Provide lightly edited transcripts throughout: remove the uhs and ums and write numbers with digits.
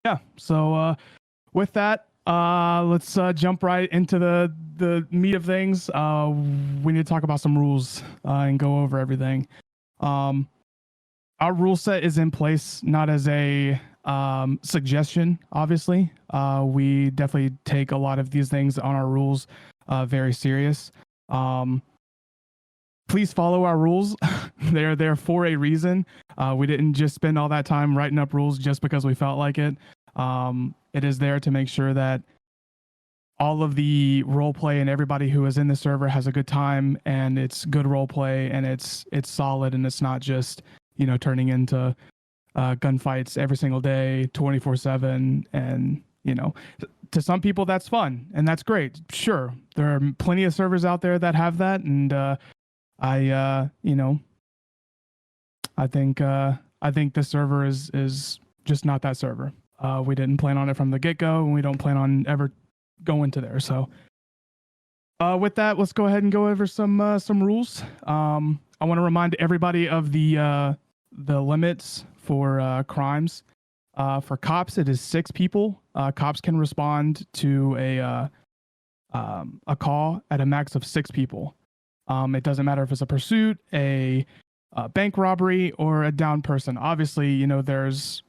yeah, so with that, let's jump right into the meat of things. We need to talk about some rules and go over everything. Our rule set is in place not as a suggestion, obviously. We definitely take a lot of these things on our rules very serious. Please follow our rules. They're there for a reason. We didn't just spend all that time writing up rules just because we felt like it. It is there to make sure that all of the role play and everybody who is in the server has a good time, and it's good role play, and it's solid, and it's not just, you know, turning into gunfights every single day, 24/7. And, you know, to some people that's fun and that's great. Sure, there are plenty of servers out there that have that, and you know, I think this server is just not that server. We didn't plan on it from the get-go, and we don't plan on ever going to there. So with that, let's go ahead and go over some rules. I want to remind everybody of the limits for crimes. For cops, it is 6 people. Cops can respond to a call at a max of 6 people. It doesn't matter if it's a pursuit, a bank robbery, or a downed person. Obviously, you know, there's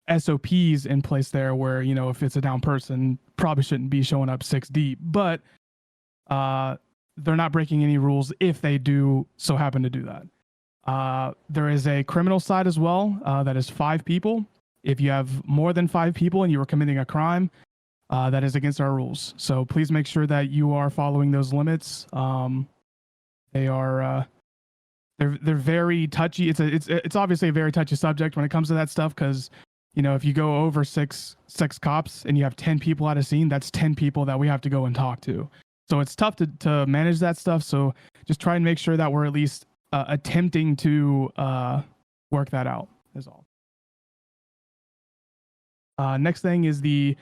SOPs in place there where, you know, if it's a down person, probably shouldn't be showing up 6 deep, but they're not breaking any rules if they do so happen to do that. There is a criminal side as well, that is 5 people. If you have more than 5 people and you are committing a crime, that is against our rules. So please make sure that you are following those limits. They are they're very touchy. It's obviously a very touchy subject when it comes to that stuff, because, you know, if you go over six cops and you have 10 people at a scene, that's 10 people that we have to go and talk to. So it's tough to manage that stuff. So just try and make sure that we're at least attempting to work that out is all. Next thing is the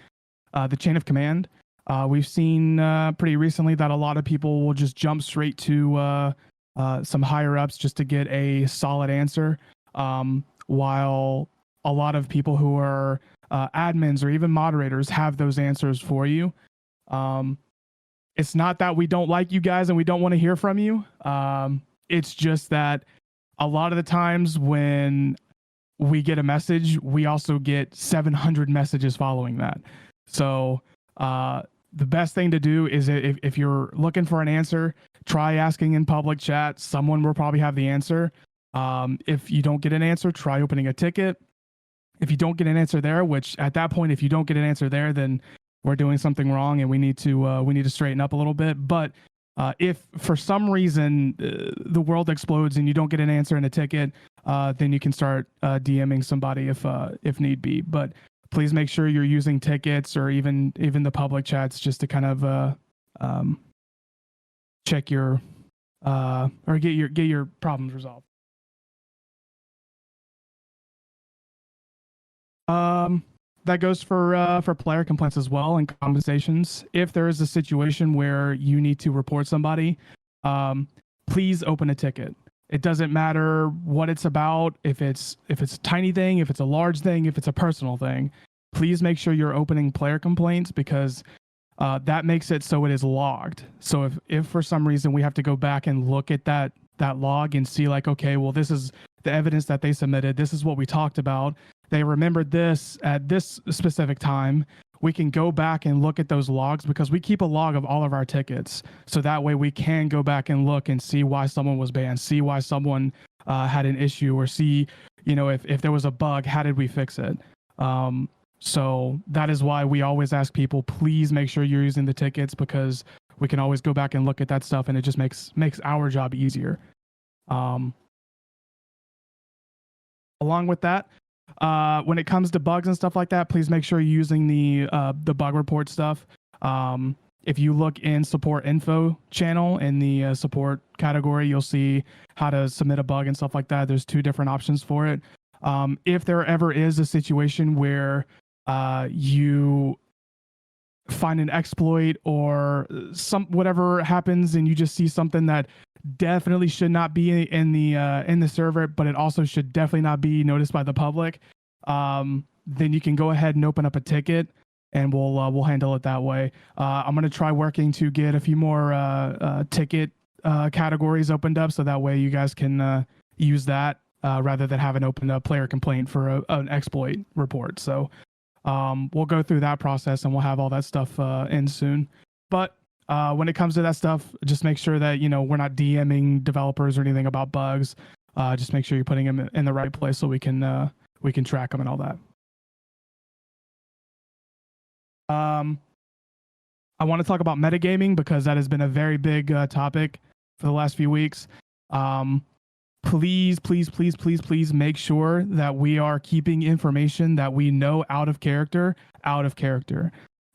chain of command. We've seen pretty recently that a lot of people will just jump straight to some higher ups just to get a solid answer, while a lot of people who are admins or even moderators have those answers for you. It's not that we don't like you guys and we don't want to hear from you. It's just that a lot of the times when we get a message, we also get 700 messages following that. So the best thing to do is, if you're looking for an answer, try asking in public chat. Someone will probably have the answer. If you don't get an answer, try opening a ticket. If you don't get an answer there, which at that point, if you don't get an answer there, then we're doing something wrong and we need to straighten up a little bit. But if for some reason the world explodes and you don't get an answer in a ticket, then you can start DMing somebody if need be. But please make sure you're using tickets or even the public chats just to kind of check your or get your problems resolved. That goes for player complaints as well, and compensations. If there is a situation where you need to report somebody, please open a ticket. It doesn't matter what it's about. If it's a tiny thing, if it's a large thing, if it's a personal thing, please make sure you're opening player complaints, because that makes it so it is logged. So if for some reason we have to go back and look at that log and see, like, okay, well, this is the evidence that they submitted. This is what we talked about. They remembered this at this specific time. We can go back and look at those logs, because we keep a log of all of our tickets. So that way we can go back and look and see why someone was banned, see why someone had an issue, or see, you know, if there was a bug, how did we fix it? So that is why we always ask people, please make sure you're using the tickets, because we can always go back and look at that stuff, and it just makes our job easier. Along with that, when it comes to bugs and stuff like that, please make sure you're using the bug report stuff. If you look in support info channel in the support category, you'll see how to submit a bug and stuff like that. There's 2 different options for it. If there ever is a situation where you find an exploit or whatever happens, and you just see something that definitely should not be in the server, but it also should definitely not be noticed by the public, then you can go ahead and open up a ticket, and we'll handle it that way. I'm gonna try working to get a few more ticket categories opened up, so that way you guys can use that rather than having opened a player complaint for an exploit report. So we'll go through that process, and we'll have all that stuff in soon. But when it comes to that stuff, just make sure that we're not DMing developers or anything about bugs. Just make sure you're putting them in the right place so we can track them and all that. I want to talk about metagaming because that has been a very big topic for the last few weeks. Please make sure that we are keeping information that we know out of character.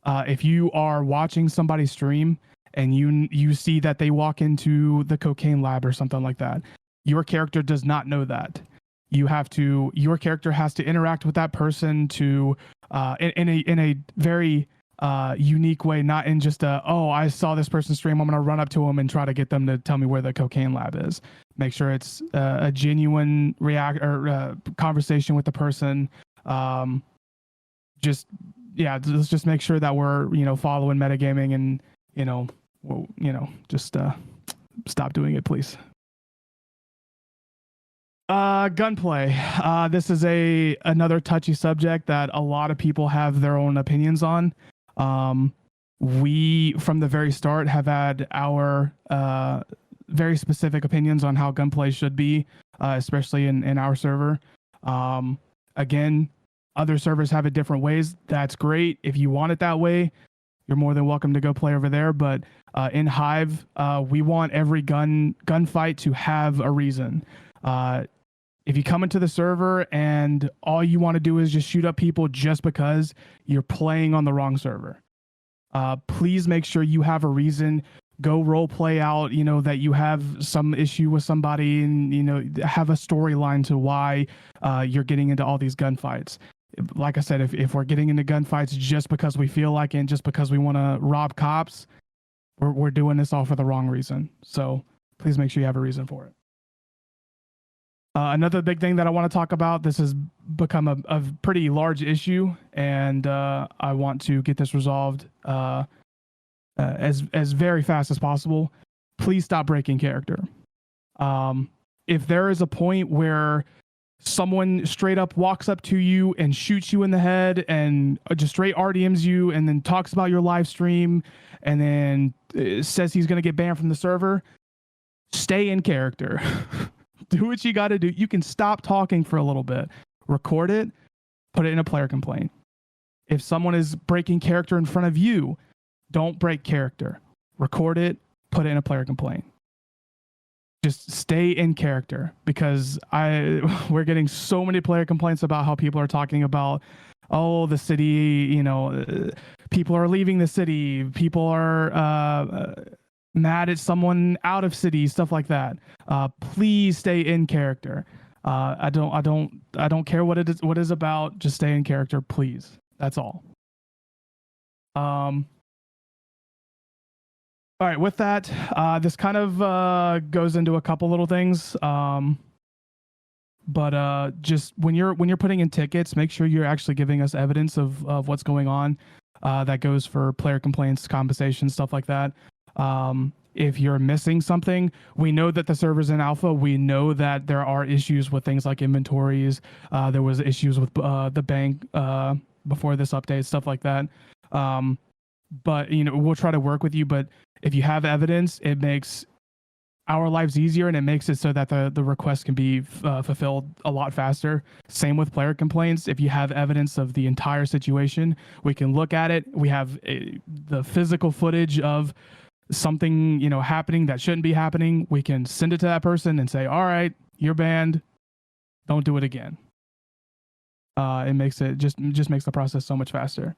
If you are watching somebody stream and you see that they walk into the cocaine lab or something like that, your character does not know that. Your character has to interact with that person to in a very unique way, not in just I saw this person stream, I'm gonna run up to them and try to get them to tell me where the cocaine lab is. Make sure it's a genuine conversation with the person. Let's just make sure that we're following metagaming, and just stop doing it, please. Gunplay. This is another touchy subject that a lot of people have their own opinions on. We, from the very start, have had our very specific opinions on how gunplay should be, especially in our server. Again, other servers have it different ways. That's great. If you want it that way, you're more than welcome to go play over there. But in Hive, we want every gunfight to have a reason. If you come into the server and all you want to do is just shoot up people just because you're playing on the wrong server, please make sure you have a reason. Go role play out, that you have some issue with somebody, and, have a storyline to why you're getting into all these gunfights. Like I said, if we're getting into gunfights just because we feel like it and just because we want to rob cops, we're doing this all for the wrong reason. So please make sure you have a reason for it. Another big thing that I want to talk about, this has become a pretty large issue, and I want to get this resolved as very fast as possible. Please stop breaking character. If there is a point where someone straight up walks up to you and shoots you in the head and just straight RDMs you and then talks about your live stream and then says he's going to get banned from the server, stay in character. Do what you got to do. You can stop talking for a little bit, record it, put it in a player complaint. If someone is breaking character in front of you, don't break character. Record it, put it in a player complaint. Just stay in character, because we're getting so many player complaints about how people are talking about, the city, people are leaving the city, people are mad at someone out of city, stuff like that. Please stay in character. I don't care what it is about. Just stay in character, please. That's all. All right, with that, this kind of goes into a couple little things. But just when you're putting in tickets, make sure you're actually giving us evidence of what's going on. That goes for player complaints, compensation, stuff like that. If you're missing something, we know that the server's in alpha. We know that there are issues with things like inventories. There was issues with the bank before this update, stuff like that. But we'll try to work with you. But if you have evidence, it makes our lives easier, and it makes it so that the request can be fulfilled a lot faster. Same with player complaints. If you have evidence of the entire situation, we can look at it. We have the physical footage of something happening that shouldn't be happening. We can send it to that person and say, all right, you're banned, don't do it again. It makes it just makes the process so much faster.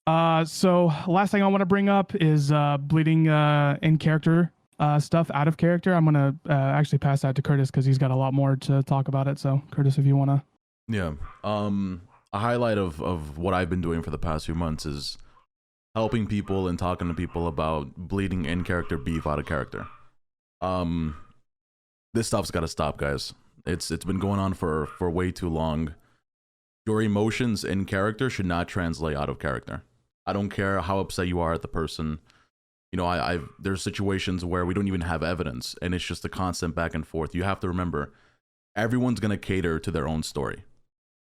So last thing I want to bring up is bleeding in character stuff out of character. I'm gonna actually pass that to Curtis because he's got a lot more to talk about it. So Curtis, if you want to. Yeah. A highlight of what I've been doing for the past few months is helping people and talking to people about bleeding in character beef out of character. This stuff's got to stop, guys. It's been going on for way too long. Your emotions in character should not translate out of character. I don't care how upset you are at the person. You know, there's situations where we don't even have evidence, and it's just a constant back and forth. You have to remember, everyone's gonna cater to their own story,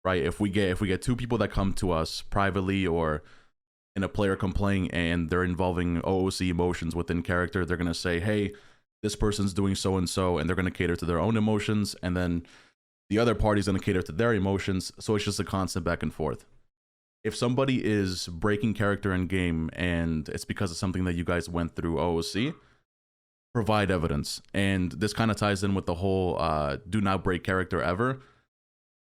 right? If we get two people that come to us privately or in a player complaint and they're involving OOC emotions within character, they're gonna say, hey, this person's doing so and so, and they're gonna cater to their own emotions, and then the other party's gonna cater to their emotions. So it's just a constant back and forth. If somebody is breaking character in game and it's because of something that you guys went through OOC, provide evidence. And this kind of ties in with the whole do not break character ever.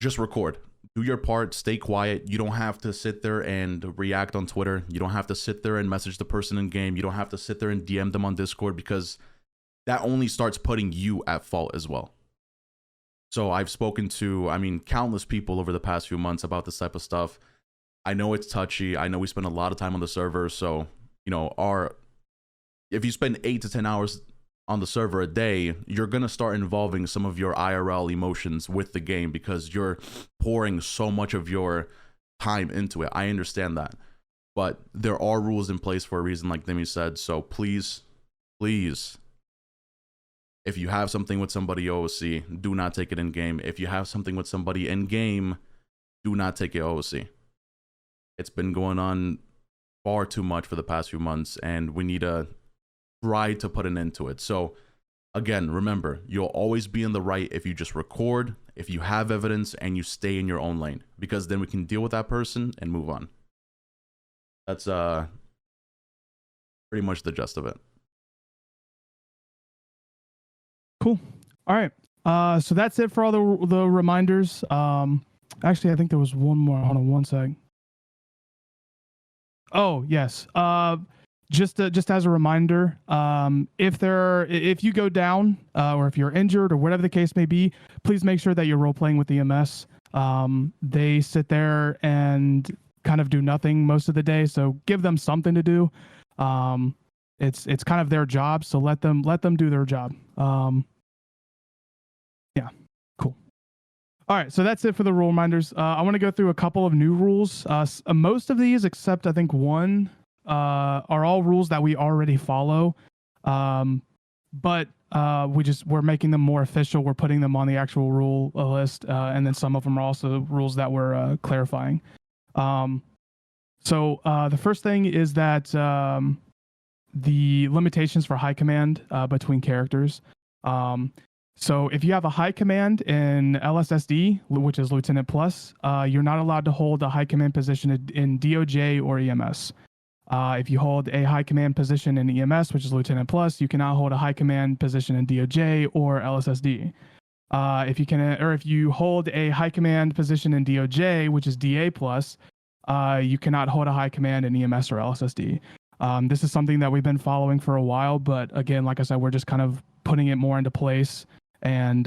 Just record. Do your part, stay quiet. You don't have to sit there and react on Twitter. You don't have to sit there and message the person in game. You don't have to sit there and DM them on Discord, because that only starts putting you at fault as well. So I've spoken to, I mean, countless people over the past few months about this type of stuff. I know it's touchy. I know we spend a lot of time on the server. So, you know, if you spend 8 to 10 hours on the server a day, you're going to start involving some of your IRL emotions with the game because you're pouring so much of your time into it. I understand that. But there are rules in place for a reason, like Demi said. So please, please, if you have something with somebody OOC, do not take it in game. If you have something with somebody in game, do not take it OOC. It's been going on far too much for the past few months, and we need to try to put an end to it. So again, remember, you'll always be in the right if you just record, if you have evidence, and you stay in your own lane, because then we can deal with that person and move on. That's pretty much the gist of it. Cool. All right. So that's it for all the reminders. Actually, I think there was one more. Hold on one sec. Oh, yes. Just as a reminder, if you go down or if you're injured or whatever the case may be, please make sure that you're role playing with EMS. They sit there and kind of do nothing most of the day, so give them something to do. It's kind of their job, so let them do their job. Yeah, cool. All right, so that's it for the rule reminders. I want to go through a couple of new rules. Most of these, except I think one, are all rules that we already follow. But we're making them more official. We're putting them on the actual rule list, and then some of them are also rules that we're clarifying. So the first thing is that the limitations for high command between characters. So if you have a high command in LSSD, which is Lieutenant Plus, you're not allowed to hold a high command position in DOJ or EMS. If you hold a high command position in EMS, which is Lieutenant Plus, you cannot hold a high command position in DOJ or LSSD. If you hold a high command position in DOJ, which is DA Plus, you cannot hold a high command in EMS or LSSD. This is something that we've been following for a while, but again, like I said, we're just kind of putting it more into place and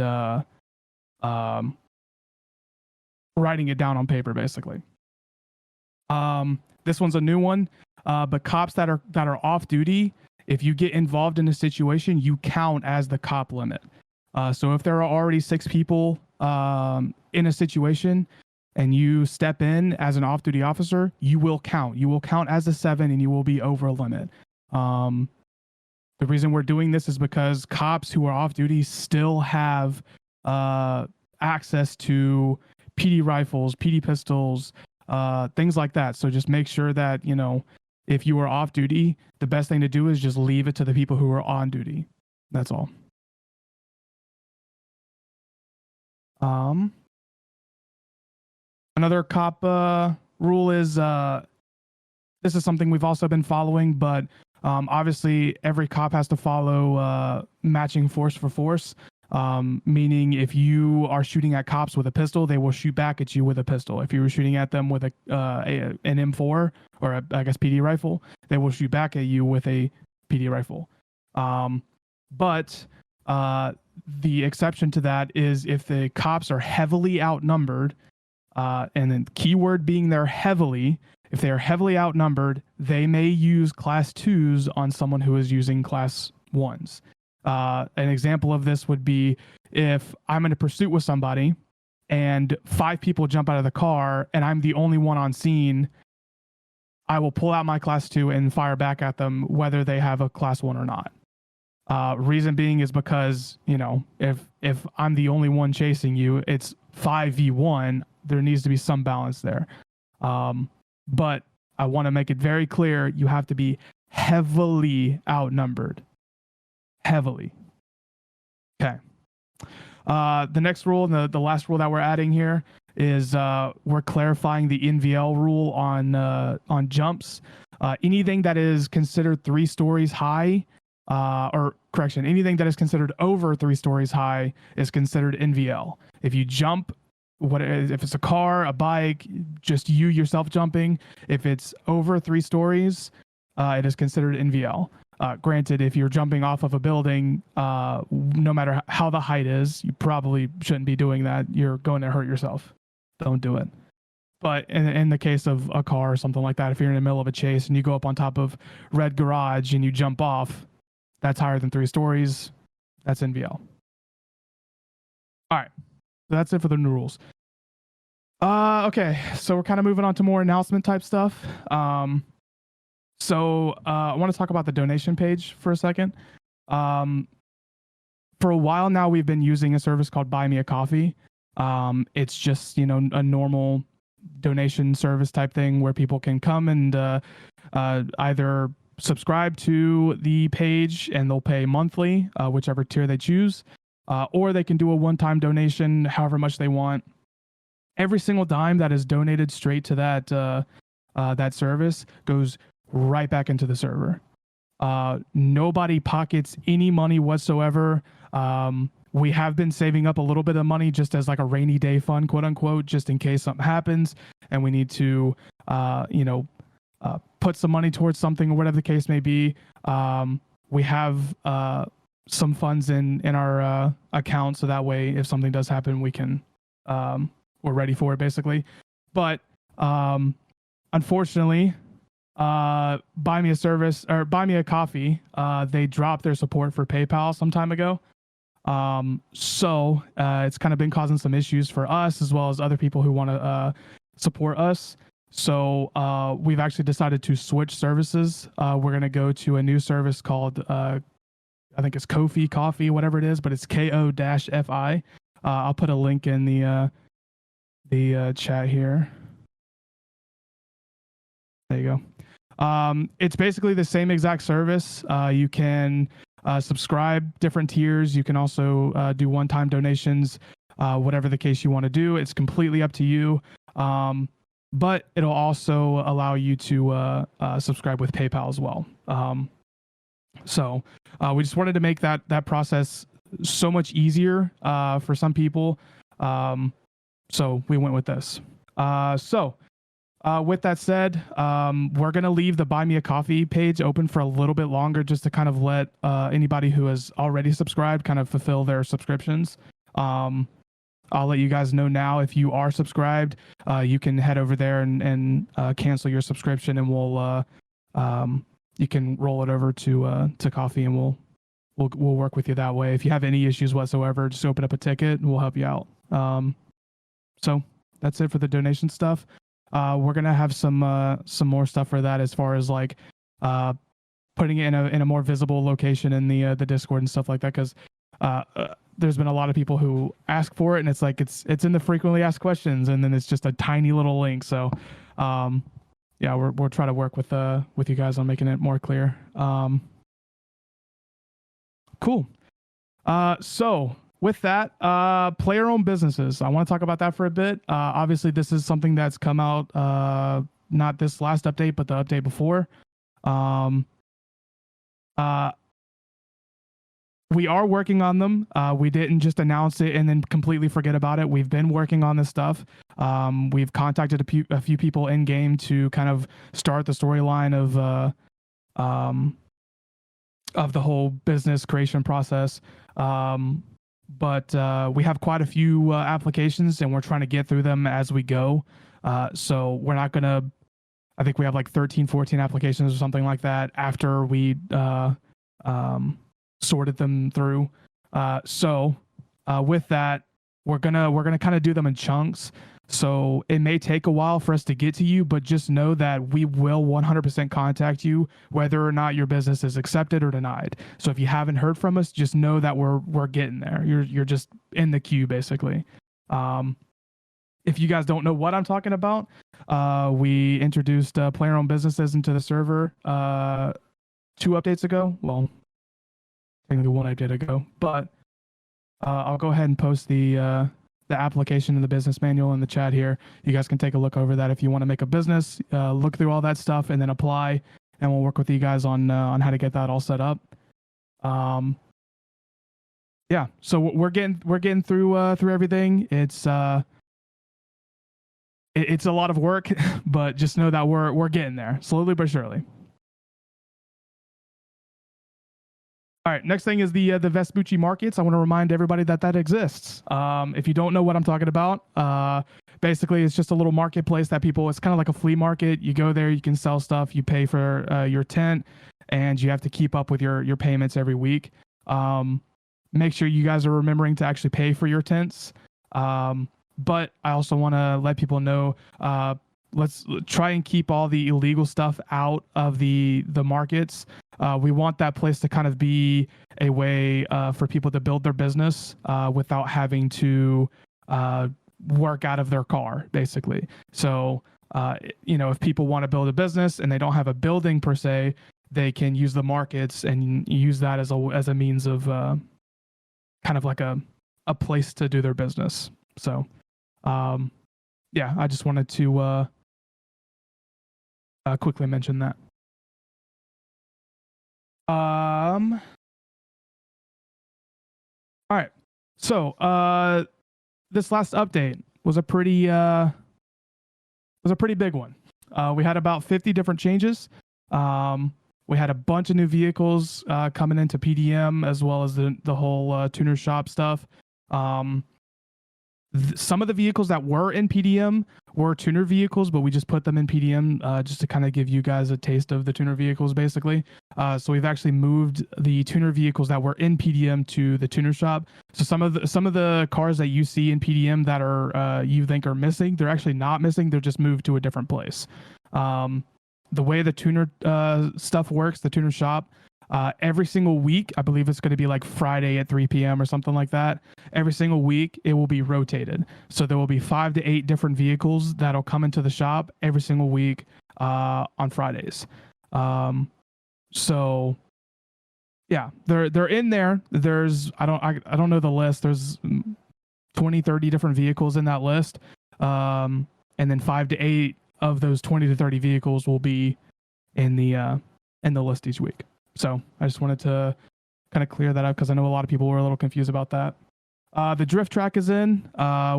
writing it down on paper, basically. This one's a new one, but cops that are off duty, if you get involved in a situation, you count as the cop limit. So if there are already 6 people in a situation and you step in as an off-duty officer, you will count. You will count as a 7 and you will be over a limit. The reason we're doing this is because cops who are off duty still have access to PD rifles, PD pistols, things like that. So just make sure that, you know, if you are off duty, the best thing to do is just leave it to the people who are on duty. That's all. Another cop rule is this is something we've also been following, but obviously every cop has to follow matching force for force, meaning if you are shooting at cops with a pistol, they will shoot back at you with a pistol. If you were shooting at them with an M4 or I guess PD rifle, they will shoot back at you with a PD rifle. But the exception to that is if the cops are heavily outnumbered, and then keyword being they're heavily, if they are heavily outnumbered, they may use class 2s on someone who is using class 1s. An example of this would be if I'm in a pursuit with somebody and 5 people jump out of the car and I'm the only one on scene, I will pull out my class 2 and fire back at them whether they have a class 1 or not. Reason being is because, you know, if I'm the only one chasing you, it's 5v1. There needs to be some balance there. But I want to make it very clear, you have to be heavily outnumbered. Heavily. Okay. The next rule, the last rule that we're adding here is we're clarifying the NVL rule on jumps. Anything that is considered 3 stories high, or correction, anything that is considered over 3 stories high is considered NVL. If you jump, if it's a car, a bike, just you yourself jumping, if it's over 3 stories, it is considered NVL. Granted, if you're jumping off of a building, no matter how the height is, you probably shouldn't be doing that. You're going to hurt yourself. Don't do it. But in the case of a car or something like that, if you're in the middle of a chase and you go up on top of red garage and you jump off, that's higher than 3 stories. That's NVL. All right. So that's it for the new rules. Okay. So we're kind of moving on to more announcement type stuff. So I want to talk about the donation page for a second. For a while now, we've been using a service called Buy Me a Coffee. It's just, you know, a normal donation service type thing where people can come and either subscribe to the page and they'll pay monthly, whichever tier they choose, or they can do a one-time donation, however much they want. Every single dime that is donated straight to that service goes right back into the server. Nobody pockets any money whatsoever. We have been saving up a little bit of money just as like a rainy day fund, quote unquote, just in case something happens and we need to, put some money towards something or whatever the case may be. We have some funds in our account, so that way if something does happen, we can we're ready for it basically. But unfortunately, Buy Me a Coffee, they dropped their support for PayPal some time ago. So it's kind of been causing some issues for us as well as other people who want to support us. So we've actually decided to switch services. We're going to go to a new service called, I think it's Ko-fi, Coffee, whatever it is, but it's KO-FI. I'll put a link in the chat here. There you go. It's basically the same exact service. You can subscribe different tiers. You can also do one-time donations, whatever the case you want to do. It's completely up to you. But it'll also allow you to subscribe with PayPal as well. So we just wanted to make that process so much easier for some people. So we went with this. With that said, we're going to leave the Buy Me a Coffee page open for a little bit longer just to kind of let anybody who has already subscribed kind of fulfill their subscriptions. I'll let you guys know now, if you are subscribed, you can head over there and cancel your subscription, and we'll you can roll it over to Coffee, and we'll work with you that way. If you have any issues whatsoever, just open up a ticket and we'll help you out. So that's it for the donation stuff. We're gonna have some more stuff for that, as far as like putting it in a more visible location in the Discord and stuff like that, because there's been a lot of people who ask for it, and it's like it's in the frequently asked questions, and then it's just a tiny little link. So yeah, we'll try to work with you guys on making it more clear. Cool. So with that, player-owned businesses. I want to talk about that for a bit. Obviously, this is something that's come out, not this last update, but the update before. We are working on them. We didn't just announce it and then completely forget about it. We've been working on this stuff. We've contacted a few people in game to kind of start the storyline of the whole business creation process. But we have quite a few applications, and we're trying to get through them as we go. So we're not going to, I think we have like 13, 14 applications or something like that after we sorted them through. So with that, we're gonna kind of do them in chunks. So it may take a while for us to get to you, but just know that we will 100% contact you whether or not your business is accepted or denied. So if you haven't heard from us, just know that we're getting there. You're just in the queue basically. If you guys don't know what I'm talking about, we introduced player-owned businesses into the server 2 updates ago. Well, technically 1 update ago, but I'll go ahead and post the application and the business manual in the chat here. You guys can take a look over that if you want to make a business. Look through all that stuff and then apply, and we'll work with you guys on how to get that all set up. Yeah, so we're getting through everything. It's a lot of work, but just know that we're getting there slowly but surely. All right, next thing is the Vespucci markets. I want to remind everybody that exists. If you don't know what I'm talking about, basically it's just a little marketplace that people, it's kind of like a flea market. You go there, you can sell stuff, you pay for your tent, and you have to keep up with your payments every week. Make sure you guys are remembering to actually pay for your tents. But I also want to let people know, let's try and keep all the illegal stuff out of the markets. We want that place to kind of be a way for people to build their business without having to work out of their car, basically. So, if people want to build a business and they don't have a building per se, they can use the markets and use that as a means of kind of like a place to do their business. So, yeah, I just wanted to quickly mention that. All right. So, this last update was a pretty big one. We had about 50 different changes. We had a bunch of new vehicles coming into PDM, as well as the whole tuner shop stuff. Some of the vehicles that were in PDM were tuner vehicles, but we just put them in PDM just to kind of give you guys a taste of the tuner vehicles, basically. So we've actually moved the tuner vehicles that were in PDM to the tuner shop. So some of the cars that you see in PDM that are you think are missing, they're actually not missing. They're just moved to a different place. The way the tuner stuff works, the tuner shop, every single week, I believe it's going to be like Friday at 3 p.m. or something like that. Every single week, it will be rotated. So there will be 5 to 8 different vehicles that'll come into the shop every single week on Fridays. So yeah, they're in there. There's I don't know the list. There's 20, 30 different vehicles in that list. And then 5 to 8 of those 20 to 30 vehicles will be in the list each week. So I just wanted to kind of clear that up because I know a lot of people were a little confused about that. The drift track is in.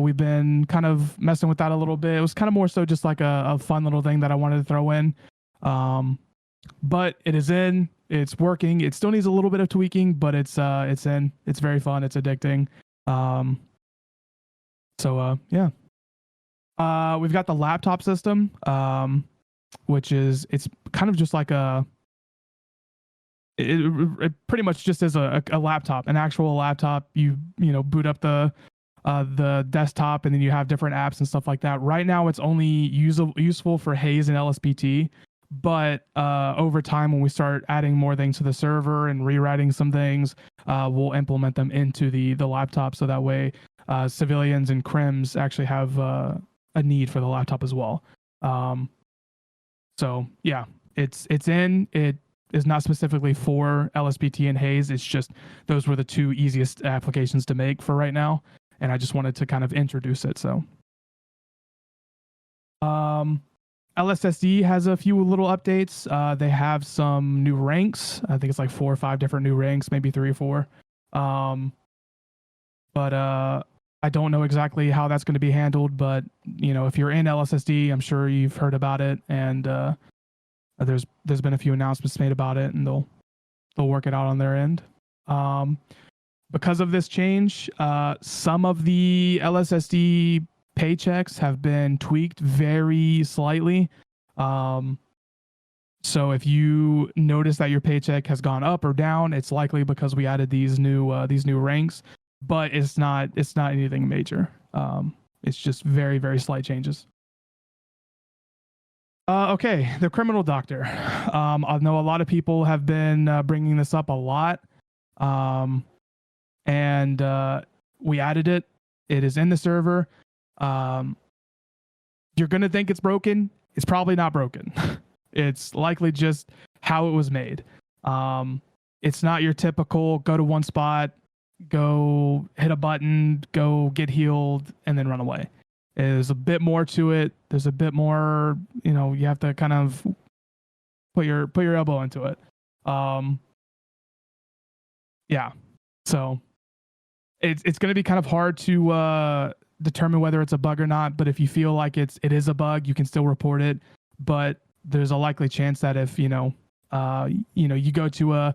We've been kind of messing with that a little bit. It was kind of more so just like a fun little thing that I wanted to throw in. But it is in. It's working. It still needs a little bit of tweaking, but it's in. It's very fun. It's addicting. Yeah. We've got the laptop system, which is, it's kind of just like it pretty much just is a laptop, an actual laptop. You boot up the desktop, and then you have different apps and stuff like that. Right now, it's only useful for Haze and LSPT, but over time, when we start adding more things to the server and rewriting some things, we'll implement them into the laptop, so that way civilians and crims actually have a need for the laptop as well. So yeah, it's in. It is not specifically for LSPT and Haze. It's just those were the 2 easiest applications to make for right now, and I just wanted to kind of introduce it. So LSSD has a few little updates. They have some new ranks. I think it's like 4 or 5 different new ranks, maybe 3 or 4. But I don't know exactly how that's going to be handled, but if you're in LSSD, I'm sure you've heard about it, and there's been a few announcements made about it, and they'll work it out on their end. Because of this change, some of the LSSD paychecks have been tweaked very slightly. So if you notice that your paycheck has gone up or down, it's likely because we added these new ranks. but it's not anything major. It's just very, very slight changes. Okay, the criminal doctor. I know a lot of people have been bringing this up a lot, and we added it. It is in the server. You're gonna think it's broken. It's probably not broken. It's likely just how it was made. It's not your typical go to one spot, go hit a button, go get healed, and then run away. There's a bit more to it. There's a bit more, you have to kind of put your elbow into it. Yeah. So it's going to be kind of hard to determine whether it's a bug or not, but if you feel like it is a bug, you can still report it. But there's a likely chance that if, you go to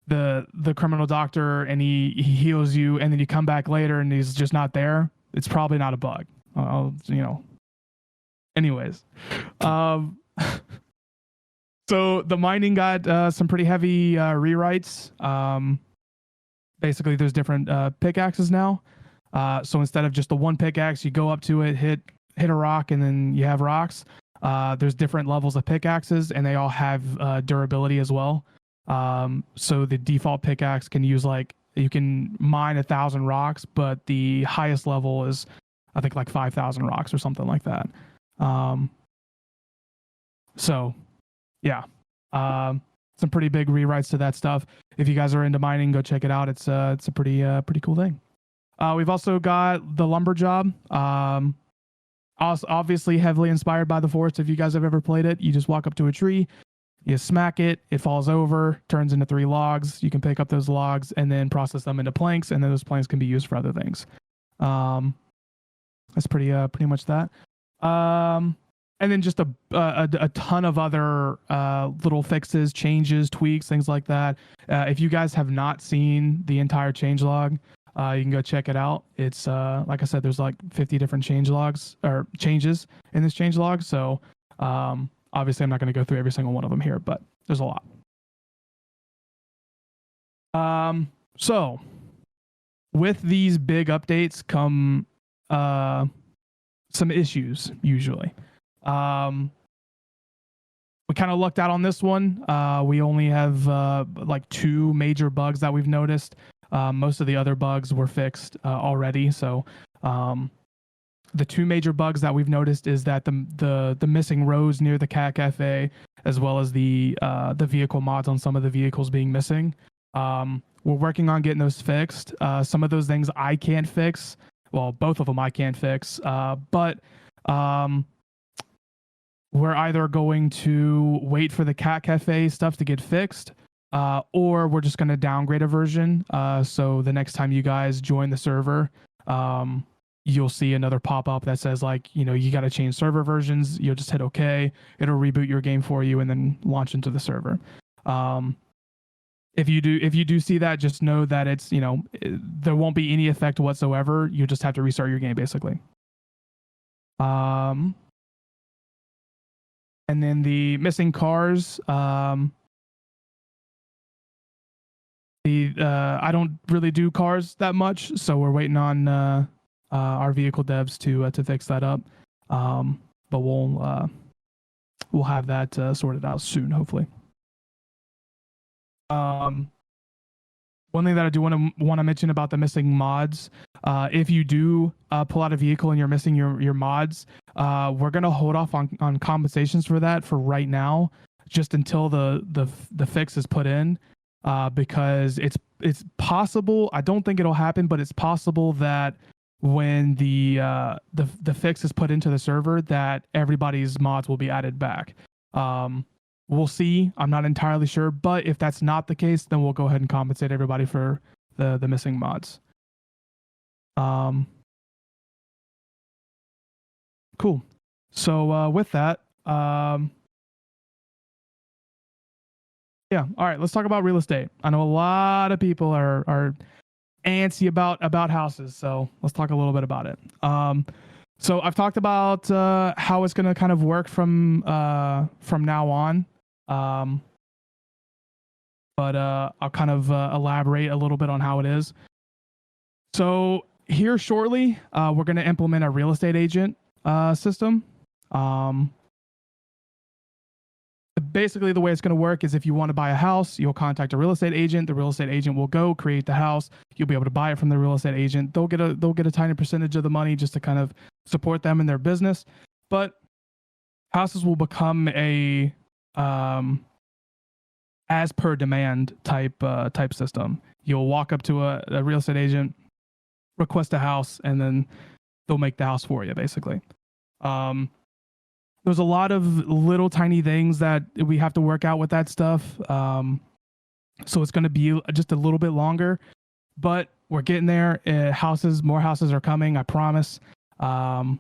the criminal doctor and he heals you and then you come back later and he's just not there, it's probably not a bug. Anyways. So the mining got some pretty heavy rewrites. Basically there's different pickaxes now. So instead of just the one pickaxe, you go up to it, hit a rock, and then you have rocks. There's different levels of pickaxes, and they all have durability as well. So the default pickaxe can use you can mine 1,000 rocks, but the highest level is I think 5,000 rocks or something like that. So yeah, some pretty big rewrites to that stuff. If you guys are into mining, go check it out. It's a pretty cool thing. We've also got the lumber job. Obviously heavily inspired by the forest. If you guys have ever played it, you just walk up to a tree, you smack it, it falls over, turns into 3 logs. You can pick up those logs and then process them into planks, and then those planks can be used for other things. That's pretty much that. And then just a ton of other little fixes, changes, tweaks, things like that. If you guys have not seen the entire changelog, you can go check it out. It's like I said, there's 50 different changelogs or changes in this changelog. So obviously I'm not going to go through every single one of them here, but there's a lot. So with these big updates come some issues usually. We kind of lucked out on this one. We only have 2 major bugs that we've noticed. Most of the other bugs were fixed already. So the 2 major bugs that we've noticed is that the missing rows near the Cat Cafe, as well as the vehicle mods on some of the vehicles being missing. We're working on getting those fixed. Some of those things I can't fix. Well, both of them I can't fix. But we're either going to wait for the Cat Cafe stuff to get fixed, or we're just going to downgrade a version. So the next time you guys join the server, you'll see another pop-up that says you got to change server versions. You'll just hit OK. It'll reboot your game for you and then launch into the server. If you do see that, just know that it's, there won't be any effect whatsoever. You just have to restart your game basically. And then the missing cars, I don't really do cars that much, so we're waiting on our vehicle devs to fix that up. But we'll have that sorted out soon, hopefully. One thing that I do want to mention about the missing mods, if you do pull out a vehicle and you're missing your mods, we're gonna hold off on compensations for that for right now, just until the fix is put in, because it's possible. I don't think it'll happen, but it's possible that when the fix is put into the server, that everybody's mods will be added back. We'll see. I'm not entirely sure, but if that's not the case, then we'll go ahead and compensate everybody for the missing mods. Cool. So with that, yeah. All right. Let's talk about real estate. I know a lot of people are antsy about houses, so let's talk a little bit about it. So I've talked about how it's going to kind of work from now on. But I'll kind of elaborate a little bit on how it is. So here shortly, we're going to implement a real estate agent system. Basically, the way it's going to work is if you want to buy a house, you'll contact a real estate agent. The real estate agent will go create the house. You'll be able to buy it from the real estate agent. They'll get a tiny percentage of the money just to kind of support them in their business. But houses will become a as per demand type system. You'll walk up to a real estate agent, request a house, and then they'll make the house for you, basically. There's a lot of little tiny things that we have to work out with that stuff. So it's going to be just a little bit longer, but we're getting there. More houses are coming, I promise. But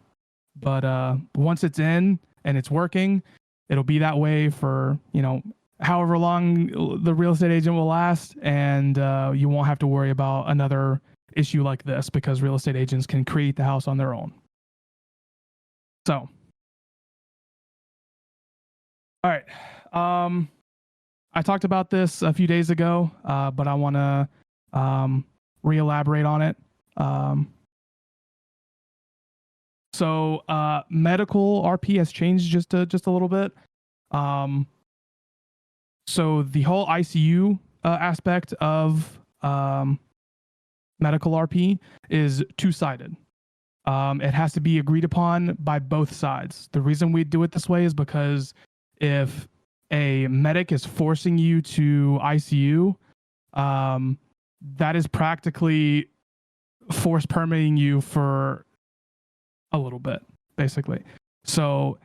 once it's in and it's working, it'll be that way for, however long the real estate agent will last. And you won't have to worry about another issue like this because real estate agents can create the house on their own. So, all right. I talked about this a few days ago, but I want to re-elaborate on it. So medical RP has changed just a little bit. So the whole ICU aspect of medical RP is two-sided. It has to be agreed upon by both sides. The reason we do it this way is because if a medic is forcing you to ICU, that is practically force permitting you for a little bit, basically. So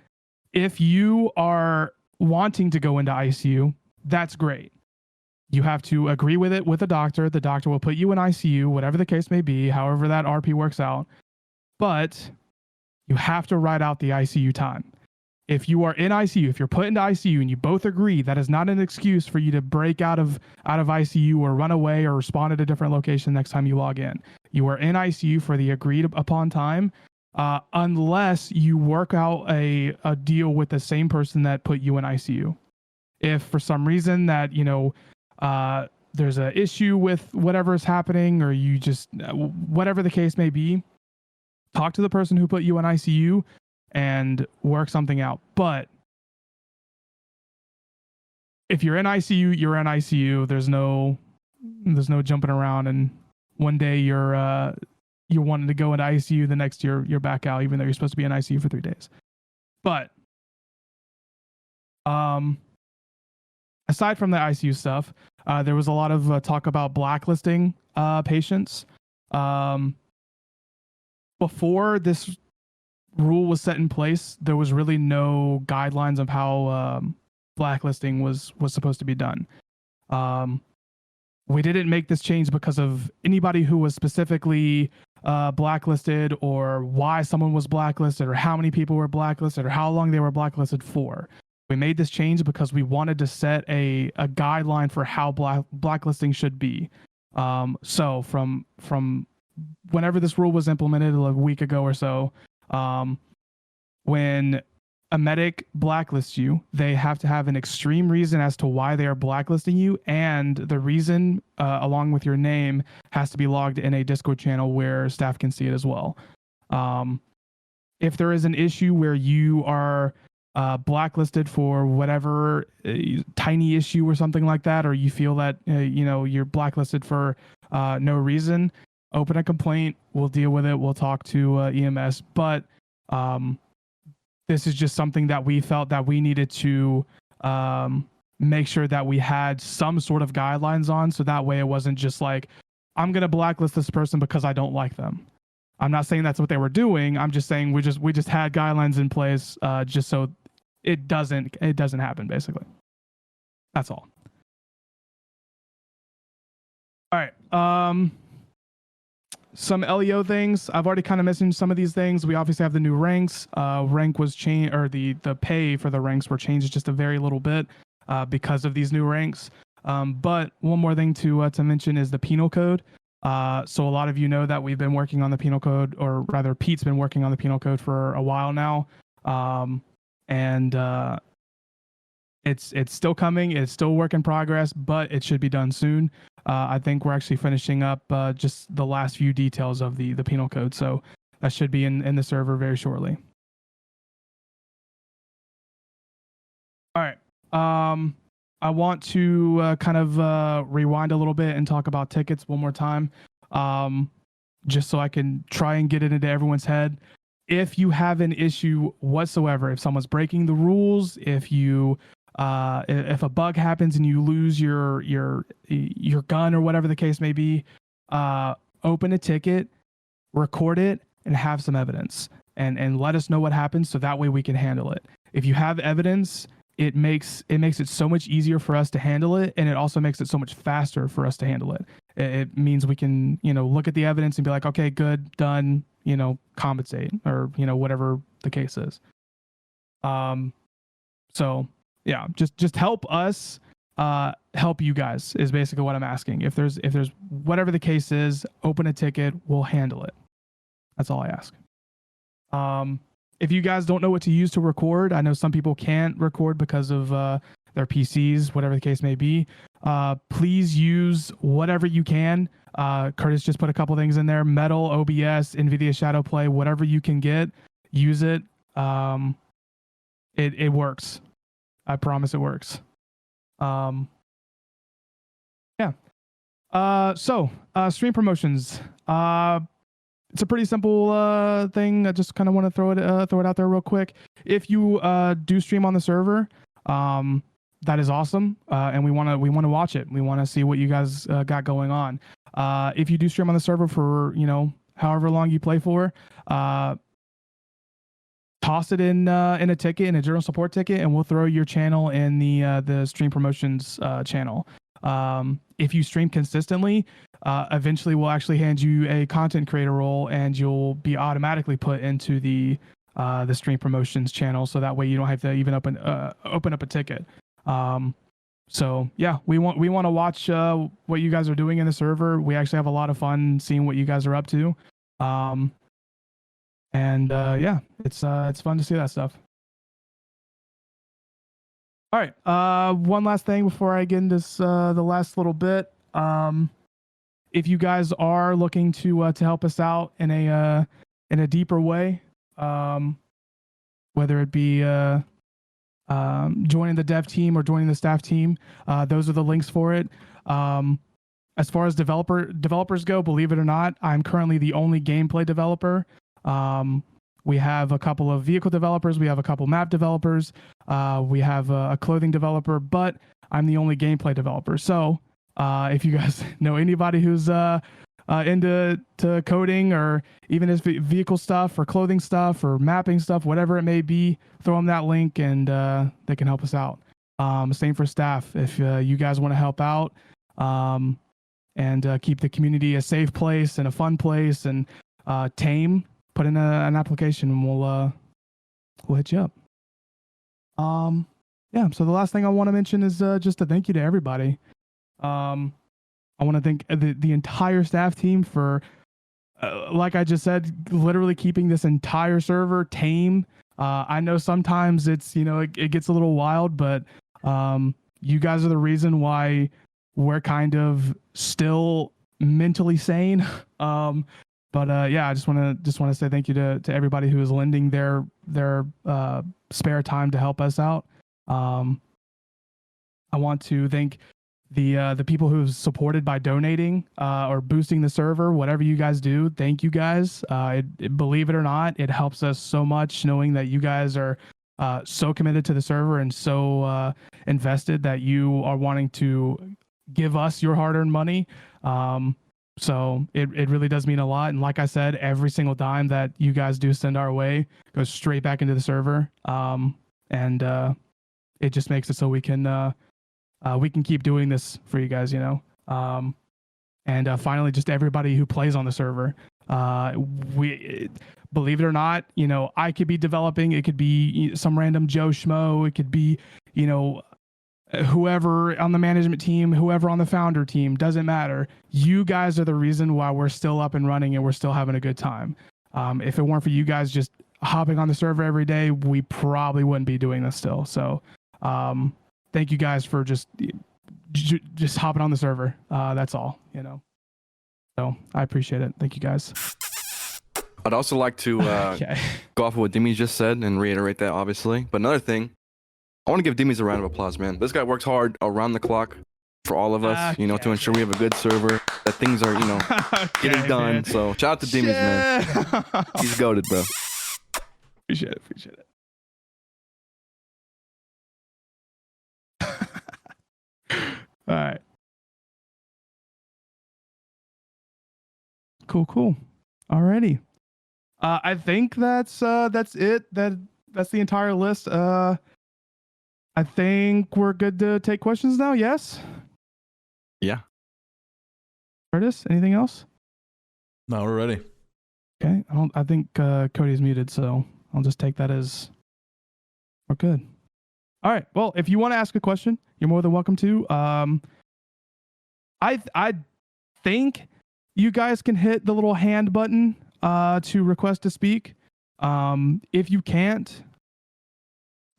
if you are wanting to go into ICU, that's great. You have to agree with it with a doctor. The doctor will put you in ICU, whatever the case may be, however that RP works out. But you have to write out the ICU time. If you are in ICU, if you're put into ICU and you both agree, that is not an excuse for you to break out of ICU or run away or spawn at a different location next time you log in. You are in ICU for the agreed upon time, unless you work out a deal with the same person that put you in ICU. If for some reason that, there's an issue with whatever is happening, or you just, whatever the case may be, talk to the person who put you in ICU and work something out. But if you're in ICU, you're in ICU. There's no jumping around, and one day you're wanting to go into ICU, the next year you're back out, even though you're supposed to be in ICU for 3 days. But aside from the ICU stuff, there was a lot of talk about blacklisting patients. Before this rule was set in place, there was really no guidelines of how blacklisting was supposed to be done. We didn't make this change because of anybody who was specifically blacklisted, or why someone was blacklisted, or how many people were blacklisted, or how long they were blacklisted for. We made this change because we wanted to set a guideline for how blacklisting should be. So from whenever this rule was implemented, like a week ago or so, when a medic blacklists you, they have to have an extreme reason as to why they are blacklisting you, and the reason, along with your name, has to be logged in a Discord channel where staff can see it as well. If there is an issue where you are blacklisted for whatever tiny issue or something like that, or you feel that you're blacklisted for no reason, open a complaint. We'll deal with it. We'll talk to EMS. But this is just something that we felt that we needed to make sure that we had some sort of guidelines on, so that way it wasn't just like, I'm going to blacklist this person because I don't like them. I'm not saying that's what they were doing. I'm just saying we just had guidelines in place just so it doesn't happen, basically. That's all. All right. Some LEO things. I've already kind of mentioned some of these things. We obviously have the new ranks. Rank was changed, or the pay for the ranks were changed just a very little bit because of these new ranks. But one more thing to mention is the penal code. So a lot of you know that we've been working on the penal code, or rather Pete's been working on the penal code for a while now. And it's still coming. It's still a work in progress, but it should be done soon. I think we're actually finishing up just the last few details of the penal code, so that should be in the server very shortly. All right. I want to kind of rewind a little bit and talk about tickets one more time, just so I can try and get it into everyone's head. If you have an issue whatsoever, if someone's breaking the rules, if a bug happens and you lose your gun or whatever the case may be, open a ticket, record it, and have some evidence, and let us know what happens so that way we can handle it. If you have evidence, it makes it so much easier for us to handle it, and it also makes it so much faster for us to handle it. It means we can, look at the evidence and be like, okay, good, done, compensate, or whatever the case is. So yeah, just help us help you guys is basically what I'm asking. If there's whatever the case is, open a ticket, we'll handle it. That's all I ask. If you guys don't know what to use to record, I know some people can't record because of their PCs, whatever the case may be. Please use whatever you can. Curtis just put a couple things in there: Metal, OBS, NVIDIA Shadowplay, whatever you can get, use it. It works. I promise it works. Yeah. So stream promotions. It's a pretty simple thing. I just kind of want to throw it out there real quick. If you do stream on the server, that is awesome, and we want to watch it. We want to see what you guys got going on. If you do stream on the server for however long you play for, toss it in a ticket, in a general support ticket, and we'll throw your channel in the stream promotions channel. If you stream consistently, eventually we'll actually hand you a content creator role, and you'll be automatically put into the stream promotions channel. So that way you don't have to even open up a ticket. So yeah, we want to watch what you guys are doing in the server. We actually have a lot of fun seeing what you guys are up to. Yeah, it's fun to see that stuff. All right. One last thing before I get into the last little bit. If you guys are looking to help us out in a deeper way, whether it be joining the dev team or joining the staff team, those are the links for it. As far as developers go, believe it or not, I'm currently the only gameplay developer. We have a couple of vehicle developers. We have a couple map developers. We have a clothing developer, but I'm the only gameplay developer. So if you guys know anybody who's into coding, or even if vehicle stuff or clothing stuff or mapping stuff, whatever it may be, throw them that link, and they can help us out. Same for staff. If you guys want to help out and keep the community a safe place and a fun place, and tame, put in an application, and we'll hit you up. Yeah. So the last thing I want to mention is just a thank you to everybody. I want to thank the entire staff team for, like I just said, literally keeping this entire server tame. I know sometimes it's, it gets a little wild, but you guys are the reason why we're kind of still mentally sane. Yeah, I just want to say thank you to everybody who is lending their spare time to help us out. I want to thank the people who've supported by donating or boosting the server. Whatever you guys do, thank you guys. Believe it or not, it helps us so much knowing that you guys are so committed to the server and so invested that you are wanting to give us your hard-earned money. So it really does mean a lot. And like I said, every single dime that you guys do send our way goes straight back into the server. It just makes it so we can keep doing this for you guys, finally, just everybody who plays on the server. Believe it or not, I could be developing. It could be some random Joe Schmo. It could be, whoever on the management team, whoever on the founder team, doesn't matter. You guys are the reason why we're still up and running and we're still having a good time. If it weren't for you guys just hopping on the server every day, we probably wouldn't be doing this still. So, thank you guys for just just hopping on the server. That's all, you know. So I appreciate it. Thank you guys. I'd also like to Okay. go off of what Dimmy just said and reiterate that, obviously. But another thing, I want to give Dimmy a round of applause, man. This guy works hard around the clock for all of us, you know, to ensure we have a good server, that things are, you know, getting done. Man. So shout out to Dimmy, man. He's goated, bro. Appreciate it. All right. Cool. Alrighty. I think that's it. That's the entire list. I think we're good to take questions now. Yes. Yeah. Curtis, anything else? No, we're ready. Okay. I think Cody's muted, so I'll just take that as we're good. All right. Well, if you want to ask a question, you're more than welcome to. I think you guys can hit the little hand button to request to speak. If you can't,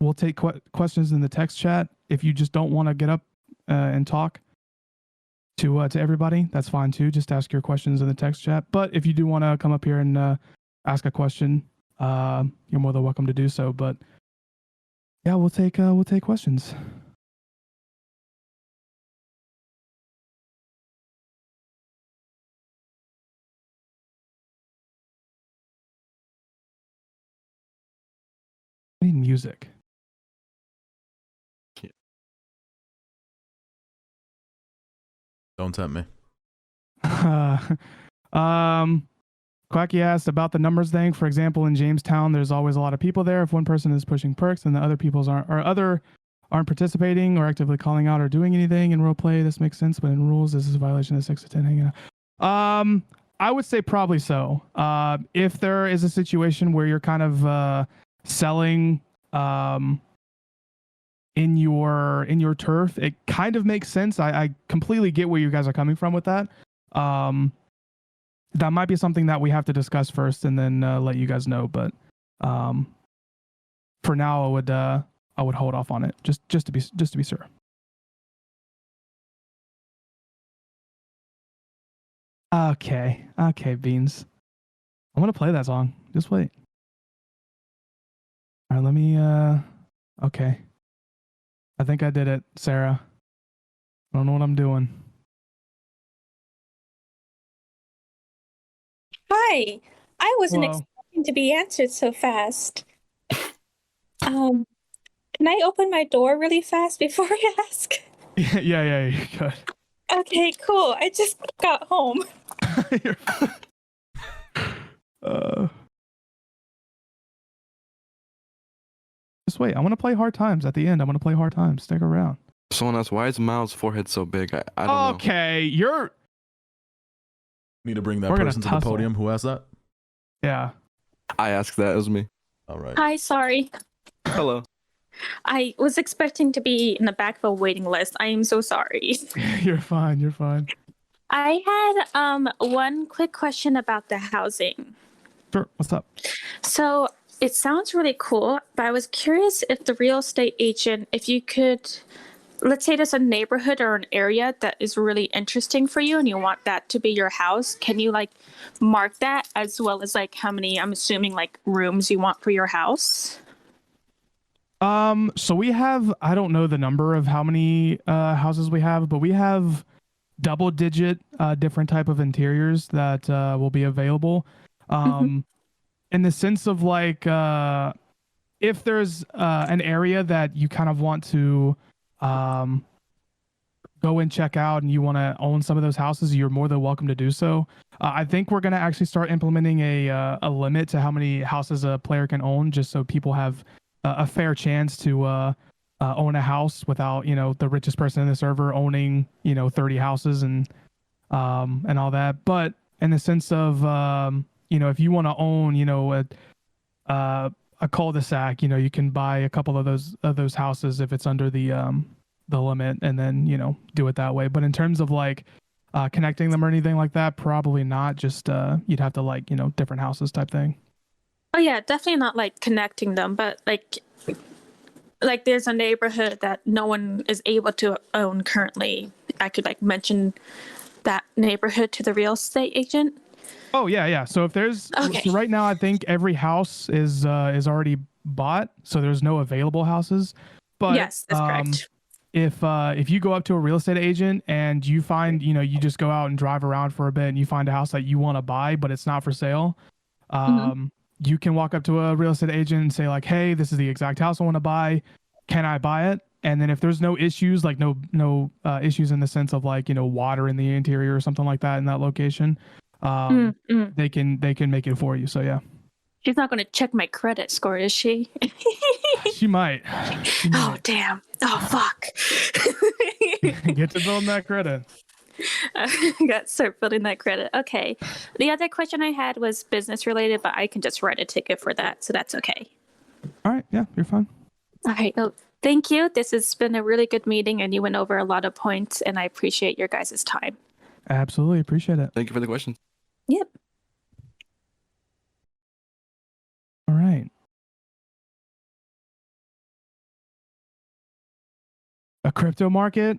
we'll take questions in the text chat. If you just don't want to get up and talk to everybody, that's fine too. Just ask your questions in the text chat. But if you do want to come up here and ask a question, you're more than welcome to do so. But yeah, we'll take questions. I need music. Don't tempt me. Quacky asked about the numbers thing. For example, in Jamestown, there's always a lot of people there. If one person is pushing perks and the other people's aren't participating or actively calling out or doing anything in roleplay, this makes sense. But in rules, this is a violation of 6 to 10 hanging out. I would say probably so. If there is a situation where you're kind of selling in your turf, it kind of makes sense. I completely get where you guys are coming from with that. That might be something that we have to discuss first and then let you guys know. But for now, I would hold off on it just to be sure. Okay, Beans. I'm gonna play that song. Just wait. All right, let me. Okay. I think I did it, Sarah. I don't know what I'm doing. Hi. I wasn't expecting to be answered so fast. Can I open my door really fast before I ask? Yeah, you could. Okay, cool. I just got home. Just wait. I want to play Hard Times at the end. I want to play Hard Times. Stick around. Someone asked, why is Miles' forehead so big? I don't know. Okay, you're... Need to bring that person to the podium. Who asked that? Yeah. I asked that. It was me. All right. Hi, sorry. Hello. I was expecting to be in the back of a waiting list. I am so sorry. You're fine. I had one quick question about the housing. Sure. What's up? So it sounds really cool, but I was curious if the real estate agent, if you could, let's say there's a neighborhood or an area that is really interesting for you and you want that to be your house, can you like mark that as well as like how many, I'm assuming like rooms you want for your house? So we have, I don't know the number of how many houses we have, but we have double digit different type of interiors that will be available. In the sense of like if there's an area that you kind of want to go and check out and you want to own some of those houses, you're more than welcome to do so. I think we're going to actually start implementing a limit to how many houses a player can own, just so people have a fair chance to own a house without, you know, the richest person in the server owning, you know, 30 houses and all that. But in the sense of, you know, if you want to own, you know, a cul-de-sac, you know, you can buy a couple of those houses if it's under the limit, and then, you know, do it that way. But in terms of like connecting them or anything like that, probably not. Just you'd have to like, you know, different houses type thing. Oh yeah, definitely not like connecting them, but like like there's a neighborhood that no one is able to own currently, I could like mention that neighborhood to the real estate agent. Oh yeah. So if there's Okay. so right now, I think every house is already bought, so there's no available houses. But Yes, that's correct. if you go up to a real estate agent and you find, you just go out and drive around for a bit and you find a house that you want to buy but it's not for sale, you can walk up to a real estate agent and say like, hey, this is the exact house I want to buy, can I buy it? And then if there's no issues, like no issues in the sense of like, water in the interior or something like that in that location, they can make it for you. So yeah. She's not going to check my credit score, is she? She might. Oh, damn. Oh, fuck. Get to building that credit. Got to start building that credit. Okay. The other question I had was business related, but I can just write a ticket for that, so that's okay. All right. Yeah, you're fine. All right. Well, thank you. This has been a really good meeting, and you went over a lot of points, and I appreciate your guys' time. Absolutely appreciate it. Thank you for the question. Yep. All right. A crypto market?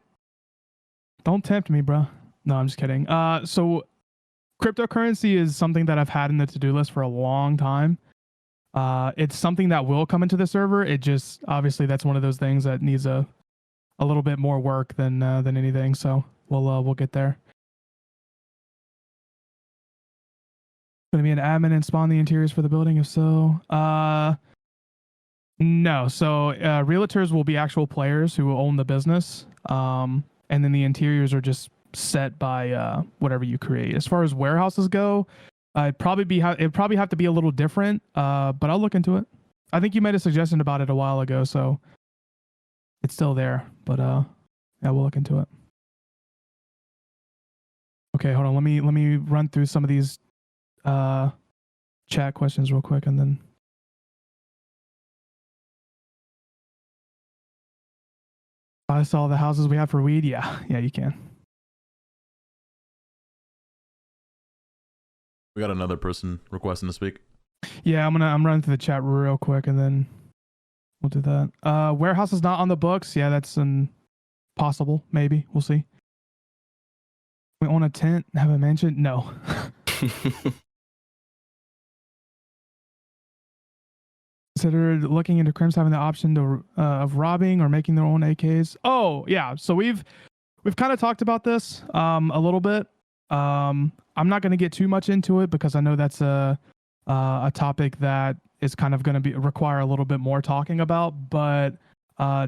Don't tempt me, bro. No, I'm just kidding. So cryptocurrency is something that I've had in the to-do list for a long time. It's something that will come into the server. It just obviously that's one of those things that needs a little bit more work than anything. So we'll get there. Going to be an admin and spawn the interiors for the building? If so, no. So realtors will be actual players who will own the business, and then the interiors are just set by whatever you create. As far as warehouses go, it'd probably have to be a little different, but I'll look into it. I think you made a suggestion about it a while ago, so it's still there. But yeah, we'll look into it. Okay, hold on. Let me run through some of these chat questions real quick, and then I saw the houses we have for weed. Yeah, you can. We got another person requesting to speak. Yeah, I'm running through the chat real quick, and then we'll do that. Warehouse is not on the books. Yeah, that's possible. Maybe we'll see. We own a tent. Have I mentioned? No. Considered looking into crims having the option to of robbing or making their own AKs. Oh yeah, so we've kind of talked about this a little bit. I'm not going to get too much into it because I know that's a topic that is kind of going to require a little bit more talking about. But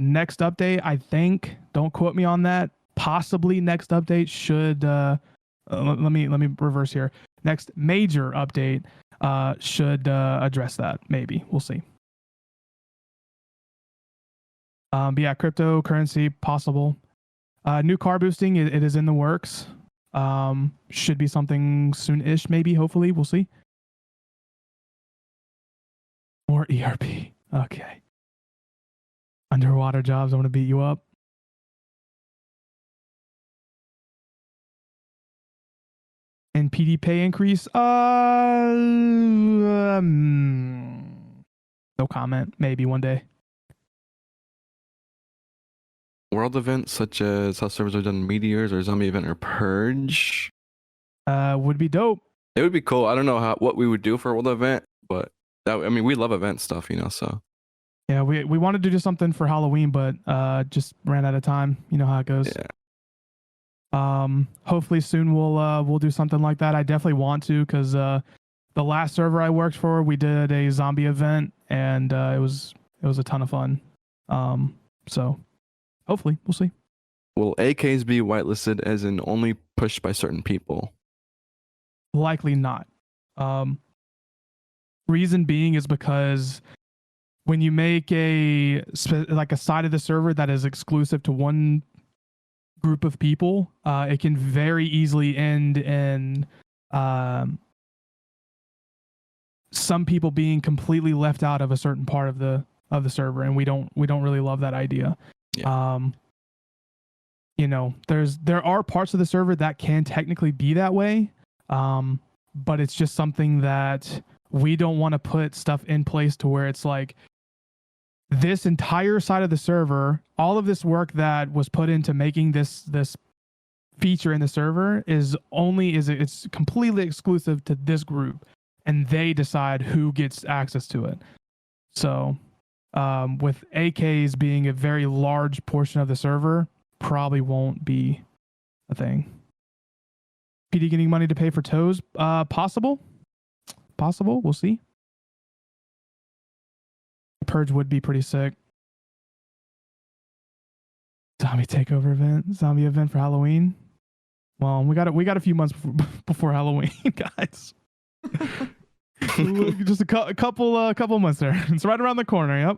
next update, I think, don't quote me on that. Possibly next update should let me reverse here. Next major update should address that. Maybe we'll see. But yeah, cryptocurrency possible. New car boosting, it is in the works. Should be something soon-ish, maybe, hopefully. We'll see. More ERP. Okay. Underwater jobs, I'm going to beat you up. And PD pay increase? No comment. Maybe one day. World events such as how servers are done meteors or zombie event or purge Would be dope. It would be cool. I don't know what we would do for a world event, but we love event stuff, so yeah, we wanted to do something for Halloween, but just ran out of time. You know how it goes. Yeah. Hopefully soon we'll do something like that. I definitely want to, because the last server I worked for, we did a zombie event, and it was a ton of fun. So hopefully we'll see. Will AKs be whitelisted as in only pushed by certain people? Likely not. Reason being is because when you make a side of the server that is exclusive to one group of people, it can very easily end in some people being completely left out of a certain part of the server, and we don't really love that idea. Yeah. There are parts of the server that can technically be that way, but it's just something that we don't want to put stuff in place to where it's like this entire side of the server, all of this work that was put into making this feature in the server it's completely exclusive to this group, and they decide who gets access to it. So with AKs being a very large portion of the server, probably won't be a thing. PD getting money to pay for toes? Possible. We'll see. Purge would be pretty sick. Zombie takeover event, zombie event for Halloween. Well, we got a few months before Halloween, guys. Just a couple months there. It's right around the corner.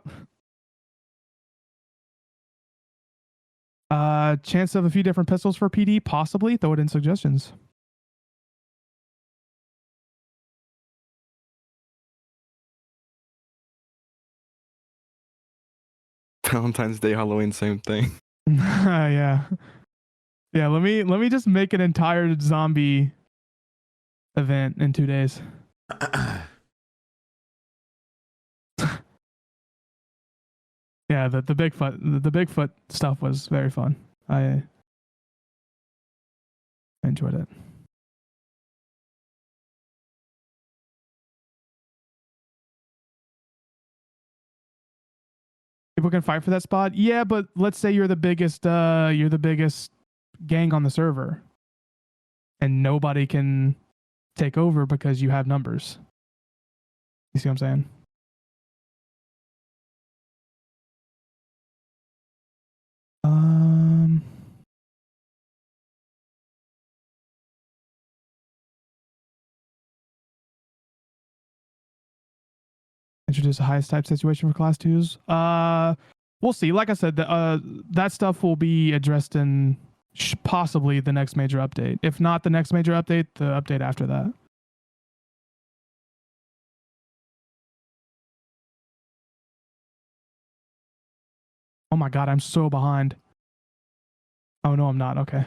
Yep. Chance of a few different pistols for PD, possibly. Throw it in suggestions. Valentine's Day, Halloween, same thing. Yeah. Let me just make an entire zombie event in 2 days. Yeah, the Bigfoot stuff was very fun. I enjoyed it. People can fight for that spot. Yeah, but let's say you're the biggest gang on the server, and nobody can take over because you have numbers. You see what I'm saying? Introduce a highest type situation for class 2s. We'll see. Like I said, that stuff will be addressed in possibly the next major update. If not the next major update, the update after that. Oh my god, I'm so behind. Oh no, I'm not. Okay.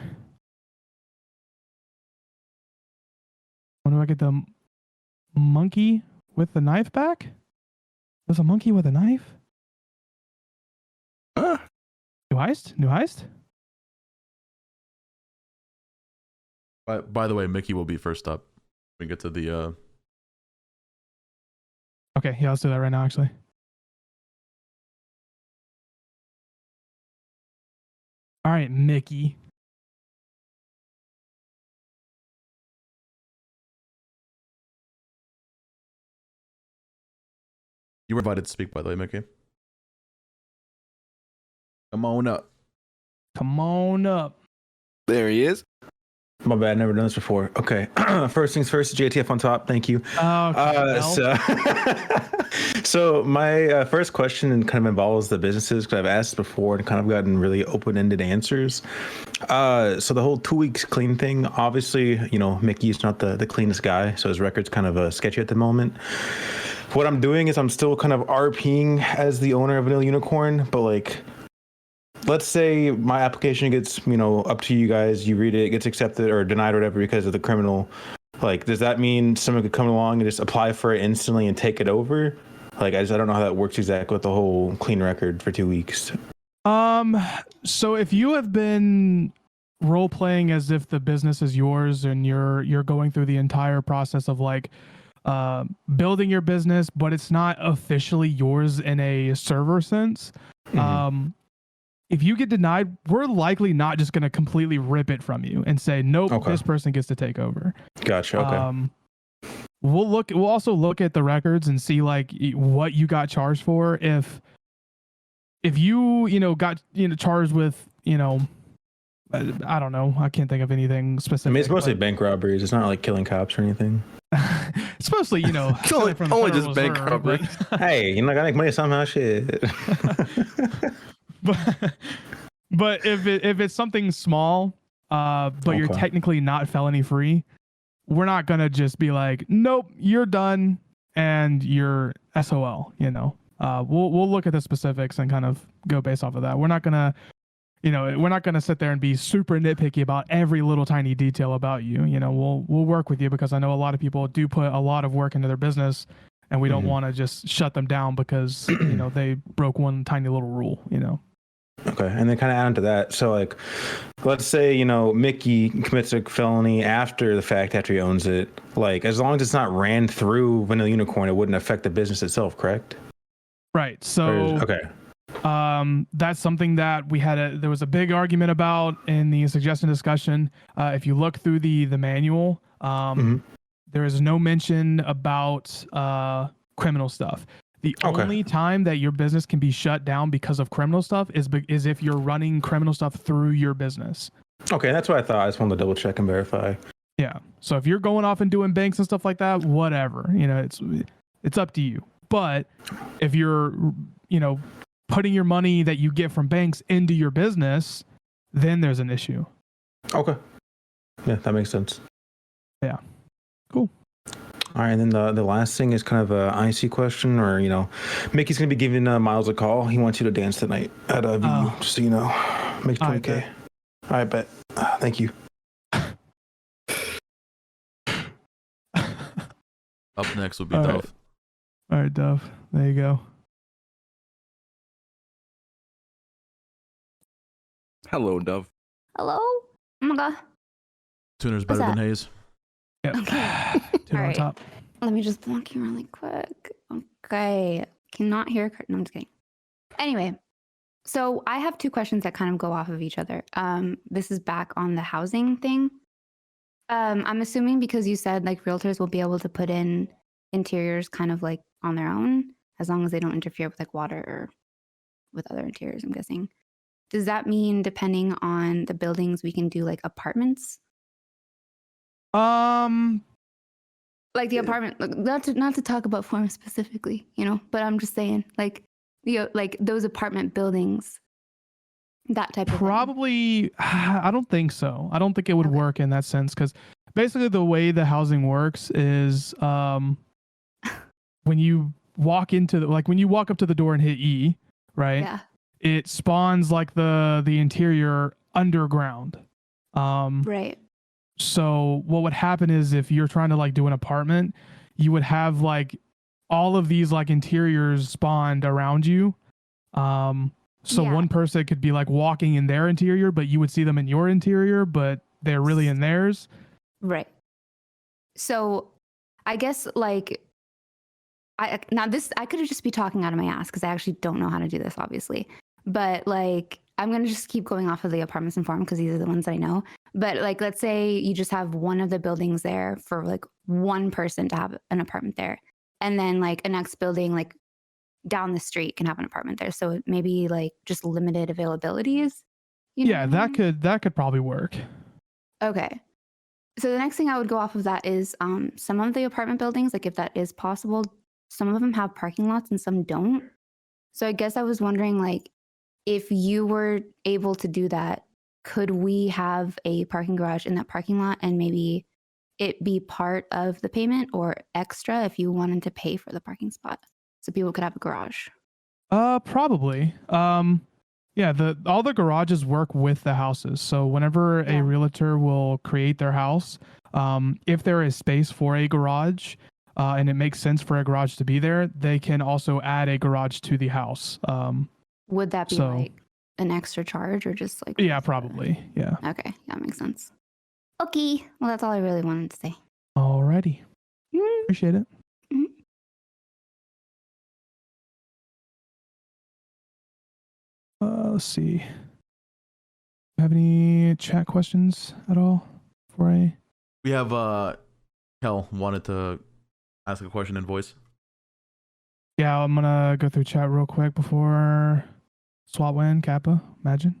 When do I get the monkey with the knife back? There's a monkey with a knife? New heist? By the way, Mickey will be first up. We get to the Okay, yeah, let's do that right now, actually. All right, Mickey. You were invited to speak, by the way, Mickey. Come on up. Come on up. There he is. My bad, never done this before. Okay, first things first, JTF on top. Thank you. So my first question kind of involves the businesses, because I've asked before and kind of gotten really open-ended answers. So the whole 2 weeks clean thing, obviously, Mickey's not the cleanest guy, so his record's kind of sketchy at the moment. What I'm doing is I'm still kind of RPing as the owner of Vanilla Unicorn, but like, let's say my application gets, up to you guys, you read it, it gets accepted or denied or whatever because of the criminal. Like, does that mean someone could come along and just apply for it instantly and take it over? Like, I don't know how that works exactly with the whole clean record for 2 weeks. So if you have been role playing as if the business is yours and you're going through the entire process of like building your business, but it's not officially yours in a server sense, if you get denied, we're likely not just going to completely rip it from you and say, nope, this person gets to take over. Gotcha. Okay. We'll also look at the records and see like what you got charged for. If you got charged with I don't know, I can't think of anything specific. I mean, it's mostly bank robberies. It's not like killing cops or anything. It's mostly only just bank robbery. Hey, I gotta make money somehow. Shit. But if it's something small, but you're technically not felony free, we're not gonna just be like, nope, you're done and you're SOL. We'll look at the specifics and kind of go based off of that. We're not gonna sit there and be super nitpicky about every little tiny detail about you. We'll work with you because I know a lot of people do put a lot of work into their business, and we don't Mhm. want to just shut them down because they broke one tiny little rule. Okay, and then kind of add on to that. So, like, let's say Mickey commits a felony after the fact, after he owns it. Like, as long as it's not ran through Vanilla Unicorn, it wouldn't affect the business itself, correct? Right. So Okay. that's something that there was a big argument about in the suggestion discussion. If you look through the manual, there is no mention about criminal stuff. The only time that your business can be shut down because of criminal stuff is if you're running criminal stuff through your business. Okay, that's what I thought. I just wanted to double check and verify. Yeah. So if you're going off and doing banks and stuff like that, whatever, it's up to you. But if you're, putting your money that you get from banks into your business, then there's an issue. Okay. Yeah, that makes sense. Yeah. Cool. All right, and then the last thing is kind of a icy question, or Mickey's gonna be giving Miles a call. He wants you to dance tonight at VU, just so you know. Make 20K. All right, bet. Thank you. Up next would be All right. Dove. All right, Dove. There you go. Hello, Dove. Hello? Oh my god. Tuner's better than Hayes. Yep. Okay. Two on Alright. top. Let me just block you really quick. Okay. Cannot hear. No, I'm just kidding. Anyway, so I have two questions that kind of go off of each other. This is back on the housing thing. I'm assuming because you said like realtors will be able to put in interiors kind of like on their own, as long as they don't interfere with like water or with other interiors, I'm guessing. Does that mean depending on the buildings, we can do like apartments? Like the apartment, not to talk about form specifically, but I'm just saying like those apartment buildings, that type of thing. Probably, I don't think so. I don't think it would work in that sense because basically the way the housing works is when you walk when you walk up to the door and hit E, right? Yeah. It spawns like the interior underground. Right. So what would happen is if you're trying to like do an apartment, you would have like all of these like interiors spawned around you. So one person could be like walking in their interior, but you would see them in your interior, but they're really in theirs. Right. So I guess like I could just be talking out of my ass because I actually don't know how to do this, obviously. But like I'm gonna just keep going off of the apartments and farm because these are the ones that I know. But like let's say you just have one of the buildings there for like one person to have an apartment there. And then like a next building like down the street can have an apartment there. So maybe like just limited availabilities. Yeah, that could probably work. Okay. So the next thing I would go off of that is some of the apartment buildings, like if that is possible, some of them have parking lots and some don't. So I guess I was wondering like if you were able to do that, could we have a parking garage in that parking lot and maybe it be part of the payment or extra if you wanted to pay for the parking spot so people could have a garage? Probably. Yeah, all the garages work with the houses. So whenever a realtor will create their house, if there is space for a garage, and it makes sense for a garage to be there, they can also add a garage to the house. Would that be like an extra charge or just like? Yeah, probably. Yeah. Okay, that makes sense. Okay, well that's all I really wanted to say. Alrighty. Appreciate it. Let's see. Have any chat questions at all before I? We have Kel wanted to ask a question in voice. Yeah, I'm gonna go through chat real quick before swap win Kappa. Imagine.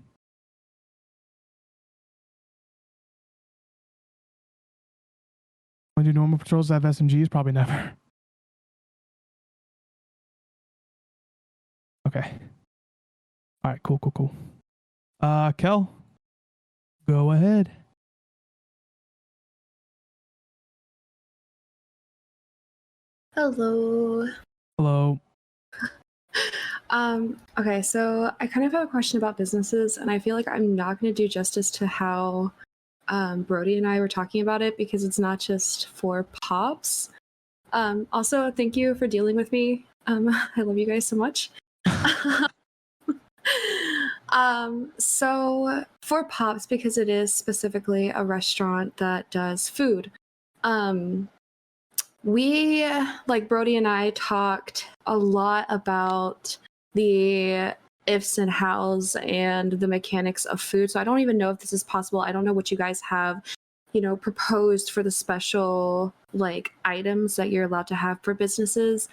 When do normal patrols have SMGs? Probably never. Okay. All right. Cool. Kel, go ahead. Hello. Hello. Okay, so I kind of have a question about businesses, and I feel like I'm not going to do justice to how Brody and I were talking about it because it's not just for pops. Also, thank you for dealing with me. I love you guys so much. So for Pops, because it is specifically a restaurant that does food, we, like Brody and I, talked a lot about the ifs and hows and the mechanics of food. So I don't even know if this is possible. I don't know what you guys have, proposed for the special like items that you're allowed to have for businesses.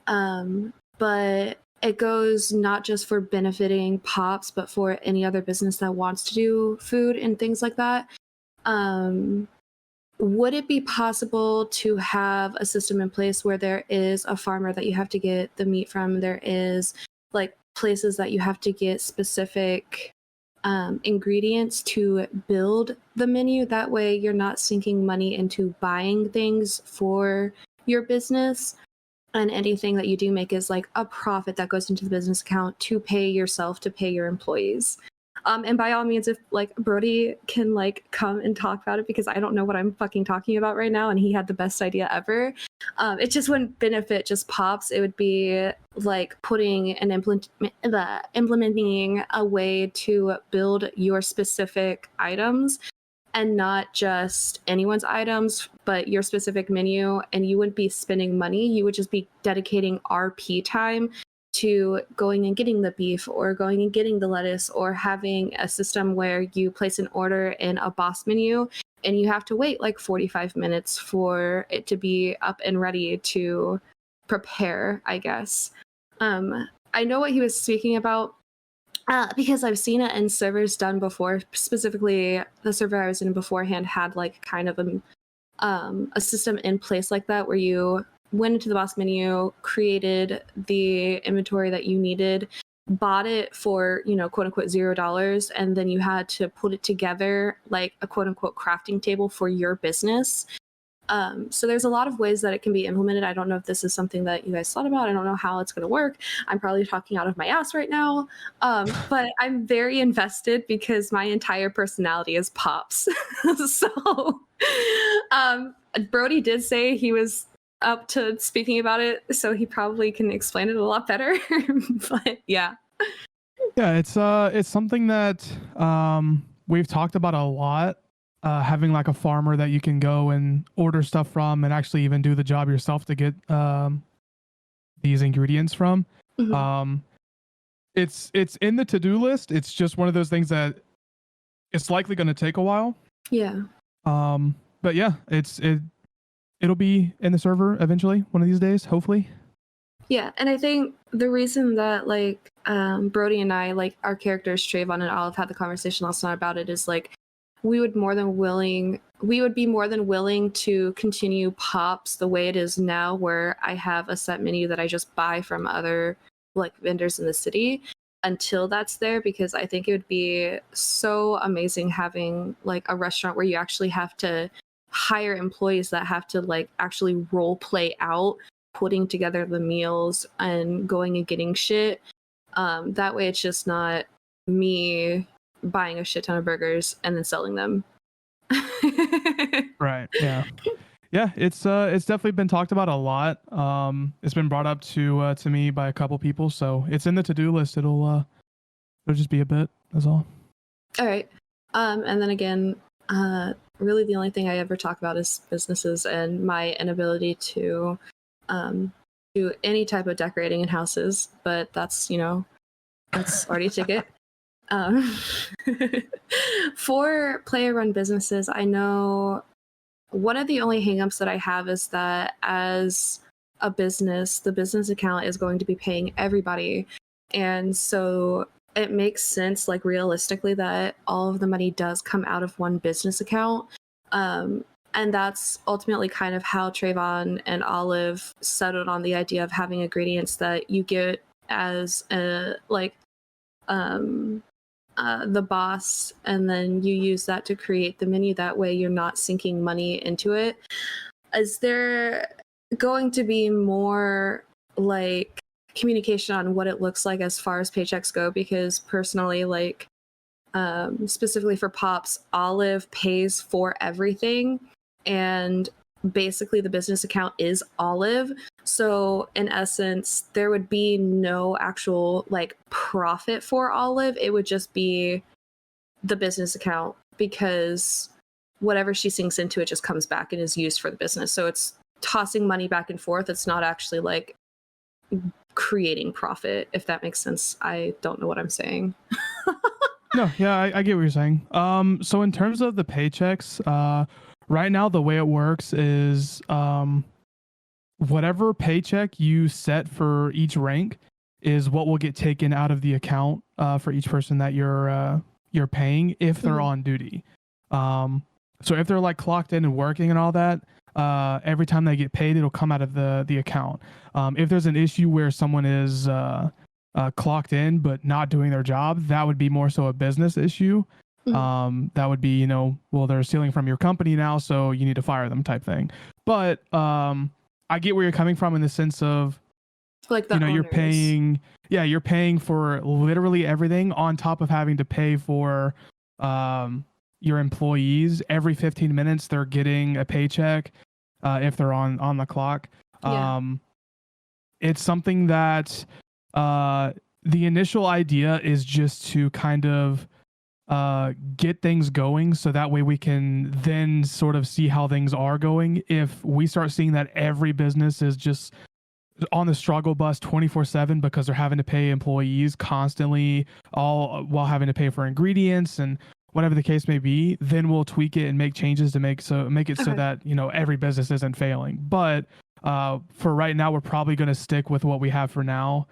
But it goes not just for benefiting Pops, but for any other business that wants to do food and things like that. Would it be possible to have a system in place where there is a farmer that you have to get the meat from? There is like places that you have to get specific ingredients to build the menu. That way you're not sinking money into buying things for your business. And anything that you do make is like a profit that goes into the business account to pay yourself, to pay your employees. And by all means, if like Brody can like come and talk about it, because I don't know what I'm fucking talking about right now, and he had the best idea ever. It just wouldn't benefit just Pops. It would be like putting an implementing a way to build your specific items, and not just anyone's items, but your specific menu. And you wouldn't be spending money. You would just be dedicating RP time to going and getting the beef, or going and getting the lettuce, or having a system where you place an order in a boss menu and you have to wait like 45 minutes for it to be up and ready to prepare, I guess. I know what he was speaking about, because I've seen it in servers done before. Specifically, the server I was in beforehand had like kind of a system in place like that, where you went into the boss menu, created the inventory that you needed, bought it for, quote unquote $0, and then you had to put it together like a quote unquote crafting table for your business. So there's a lot of ways that it can be implemented. I don't know if this is something that you guys thought about. I don't know how it's going to work. I'm probably talking out of my ass right now. But I'm very invested because my entire personality is Pops. So Brody did say he was up to speaking about it, so he probably can explain it a lot better. But yeah. Yeah, it's something that we've talked about a lot. Having like a farmer that you can go and order stuff from, and actually even do the job yourself to get these ingredients from. Mm-hmm. It's in the to-do list. It's just one of those things that it's likely going to take a while. Yeah. But yeah, it'll be in the server eventually, one of these days, hopefully. Yeah, and I think the reason that like Brody and I, like our characters Trayvon and Olive, had the conversation last night about it is like we would be more than willing to continue Pops the way it is now, where I have a set menu that I just buy from other like vendors in the city until that's there, because I think it would be so amazing having like a restaurant where you actually have to hire employees that have to like actually role play out putting together the meals and going and getting shit. That way it's just not me buying a shit ton of burgers and then selling them. Right. Yeah. Yeah. It's definitely been talked about a lot. It's been brought up to me by a couple people, so it's in the to-do list. It'll just be a bit. That's all. All right. And then again, really the only thing I ever talk about is businesses and my inability to do any type of decorating in houses, but that's already a ticket. For player-run businesses, I know one of the only hangups that I have is that as a business, the business account is going to be paying everybody, and so it makes sense, like realistically, that all of the money does come out of one business account. And that's ultimately kind of how Trayvon and Olive settled on the idea of having ingredients that you get as the boss, and then you use that to create the menu. That way you're not sinking money into it. Is there going to be more like communication on what it looks like as far as paychecks go? Because personally, like specifically for Pops, Olive pays for everything, and basically the business account is Olive. So in essence, there would be no actual like profit for Olive. It would just be the business account, because whatever she sinks into it just comes back and is used for the business. So it's tossing money back and forth. It's not actually like creating profit, if that makes sense. I don't know what I'm saying. No, yeah, I get what you're saying. So in terms of the paychecks, right now the way it works is whatever paycheck you set for each rank is what will get taken out of the account for each person that you're paying if they're on duty. So if they're like clocked in and working and all that, every time they get paid, it'll come out of the account. If there's an issue where someone is clocked in but not doing their job, that would be more so a business issue. That would be, well, they're stealing from your company now, so you need to fire them type thing. But I get where you're coming from in the sense of, like the you're owners. you're paying for literally everything on top of having to pay for your employees. Every 15 minutes they're getting a paycheck if they're on the clock. Yeah. It's something that the initial idea is just to kind of get things going, so that way we can then sort of see how things are going. If we start seeing that every business is just on the struggle bus 24/7 because they're having to pay employees constantly, all while having to pay for ingredients and whatever the case may be, then we'll tweak it and make changes to make it so that every business isn't failing. But for right now, we're probably going to stick with what we have for now,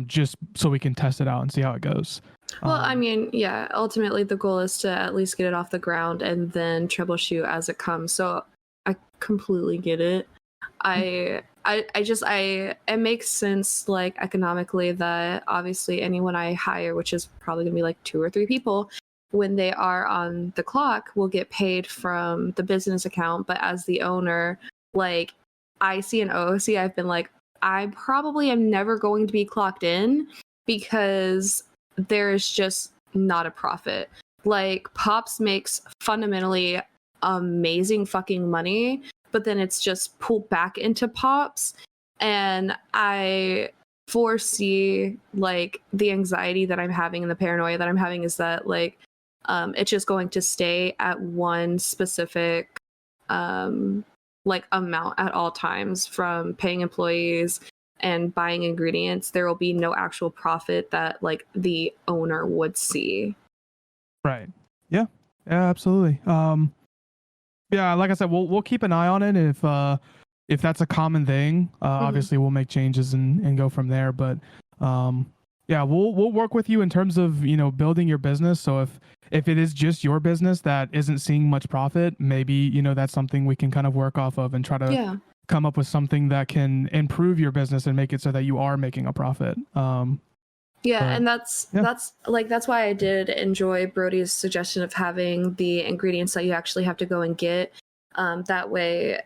just so we can test it out and see how it goes. Well, I mean, yeah, ultimately the goal is to at least get it off the ground and then troubleshoot as it comes. So I completely get it. It makes sense, like economically, that obviously anyone I hire, which is probably gonna be like 2 or 3 people, when they are on the clock, will get paid from the business account. But as the owner, like IC and OOC, I've been like, I probably am never going to be clocked in because there is just not a profit. Like Pops makes fundamentally amazing fucking money, but then it's just pulled back into Pops. And I foresee like the anxiety that I'm having and the paranoia that I'm having is that like it's just going to stay at one specific like amount at all times from paying employees and buying ingredients. There will be no actual profit that like the owner would see. Right. Yeah, absolutely. Yeah, like I said, we'll keep an eye on it. If that's a common thing, obviously we'll make changes and go from there. But yeah, we'll work with you in terms of building your business. So if it is just your business that isn't seeing much profit, maybe that's something we can kind of work off of and try to come up with something that can improve your business and make it so that you are making a profit. And that's why I did enjoy Brody's suggestion of having the ingredients that you actually have to go and get. That way,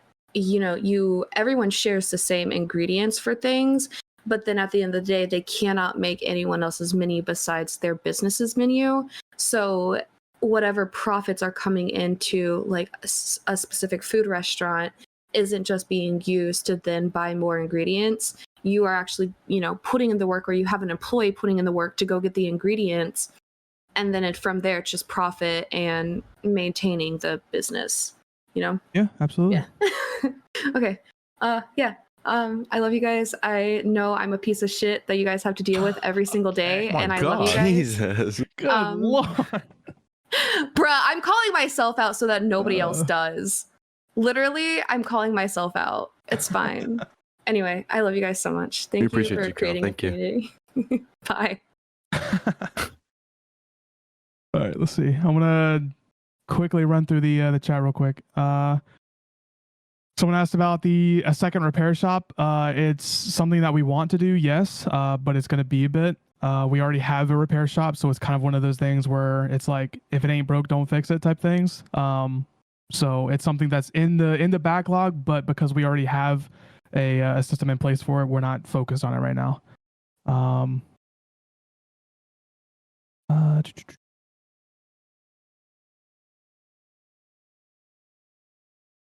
everyone shares the same ingredients for things, but then at the end of the day, they cannot make anyone else's menu besides their business's menu. So whatever profits are coming into like a specific food restaurant isn't just being used to then buy more ingredients. You are actually, putting in the work, or you have an employee putting in the work to go get the ingredients. And then from there, it's just profit and maintaining the business, Yeah, absolutely. Yeah. Okay. I love you guys. I know I'm a piece of shit that you guys have to deal with every single day. My and I God. love you guys. Jesus. Good Lord. Bruh, I'm calling myself out so that nobody else does. Literally, I'm calling myself out. It's fine. Anyway, I love you guys so much. Thank you appreciate for you, Cal. creating Thank a community. Bye. All right, let's see. I'm gonna quickly run through the chat real quick. Someone asked about a second repair shop. It's something that we want to do, yes, but it's gonna be a bit. We already have a repair shop, so it's kind of one of those things where it's like, if it ain't broke, don't fix it type things. So it's something that's in the backlog, but because we already have a system in place for it, we're not focused on it right now.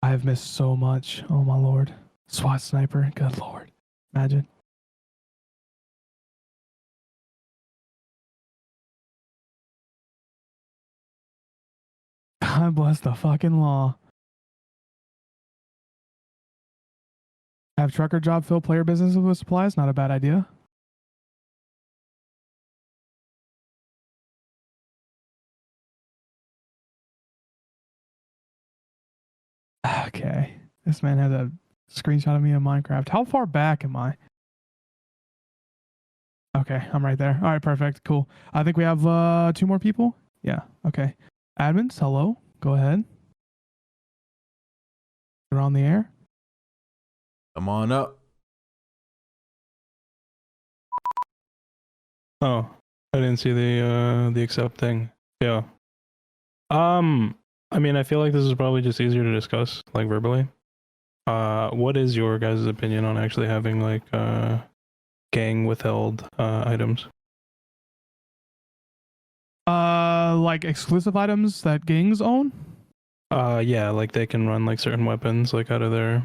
I have missed so much. Oh my lord. SWAT sniper. Good lord. Imagine. God bless the fucking law. Have trucker job fill player businesses with supplies? Not a bad idea. Okay. This man has a screenshot of me in Minecraft. How far back am I? Okay, I'm right there. All right, perfect. Cool. I think we have 2 more people. Yeah. Okay. Admins, hello. Go ahead. You're on the air. Come on up. Oh, I didn't see the accept thing. Yeah. I mean, I feel like this is probably just easier to discuss like verbally. What is your guys' opinion on actually having like gang withheld items? Like exclusive items that gangs own? Yeah, like they can run like certain weapons like out of their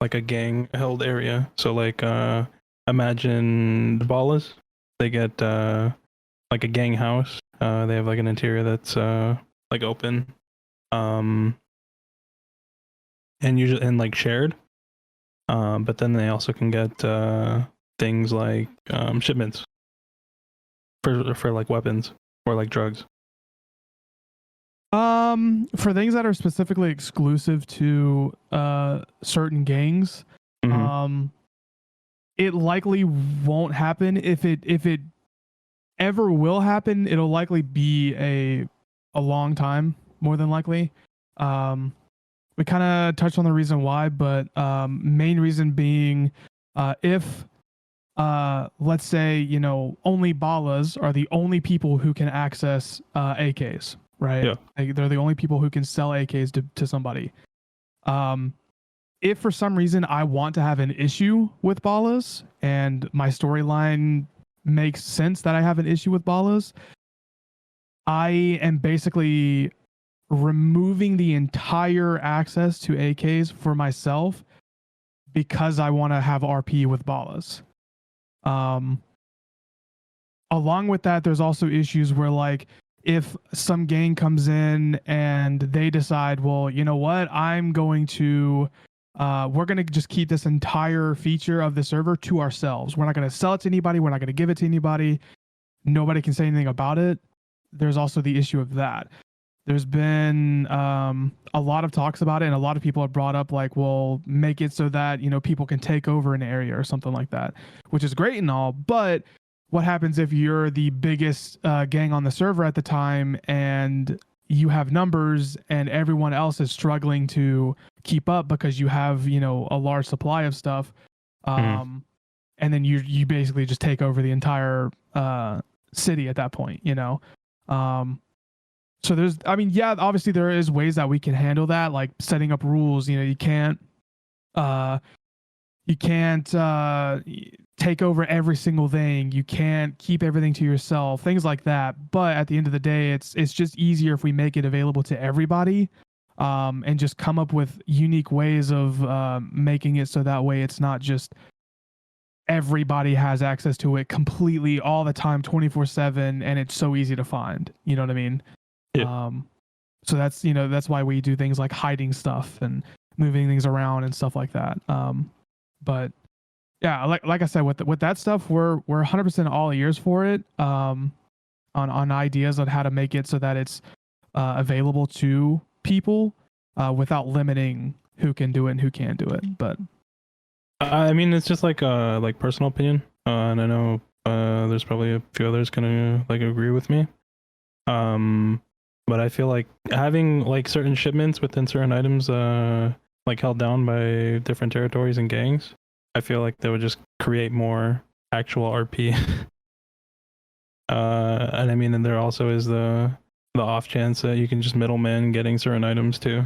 like a gang held area. So like imagine the Ballas, they get like a gang house. They have like an interior that's like open. And usually and like shared. But then they also can get things like shipments for like weapons or like drugs. For things that are specifically exclusive to certain gangs, it likely won't happen. If it ever will happen, it'll likely be a long time, more than likely. We kind of touched on the reason why, but main reason being if let's say, you know, only Ballas are the only people who can access AKs, right? Yeah. Like, they're the only people who can sell AKs to somebody. If for some reason I want to have an issue with Ballas and my storyline makes sense that I have an issue with Ballas, I am basically removing the entire access to AKs for myself because I want to have RP with Ballas. Along with that, there's also issues where, like, if some gang comes in and they decide, well, you know what, I'm going to we're going to just keep this entire feature of the server to ourselves. We're not going to sell it to anybody. We're not going to give it to anybody. Nobody can say anything about it. There's also the issue of that. There's been a lot of talks about it, and a lot of people have brought up, like, well, make it so that, you know, people can take over an area or something like that, which is great and all. But what happens if you're the biggest gang on the server at the time and you have numbers and everyone else is struggling to keep up because you have, you know, a large supply of stuff, and then you basically just take over the entire city at that point, you know? So there's, I mean, yeah, obviously there is ways that we can handle that, like setting up rules. You know, you can't take over every single thing. You can't keep everything to yourself, things like that. But at the end of the day, it's just easier if we make it available to everybody, and just come up with unique ways of making it so that way it's not just everybody has access to it completely all the time, 24/7, and it's so easy to find. You know what I mean? Yeah. So that's, you know, that's why we do things like hiding stuff and moving things around and stuff like that. But yeah, like I said, with that stuff, we're 100% all ears for it. On ideas on how to make it so that it's available to people without limiting who can do it and who can't do it. But I mean, it's just like personal opinion, and I know there's probably a few others gonna like agree with me. But I feel like having like certain shipments within certain items like held down by different territories and gangs, I feel like that would just create more actual RP. And I mean, and there also is the off chance that you can just middleman getting certain items too.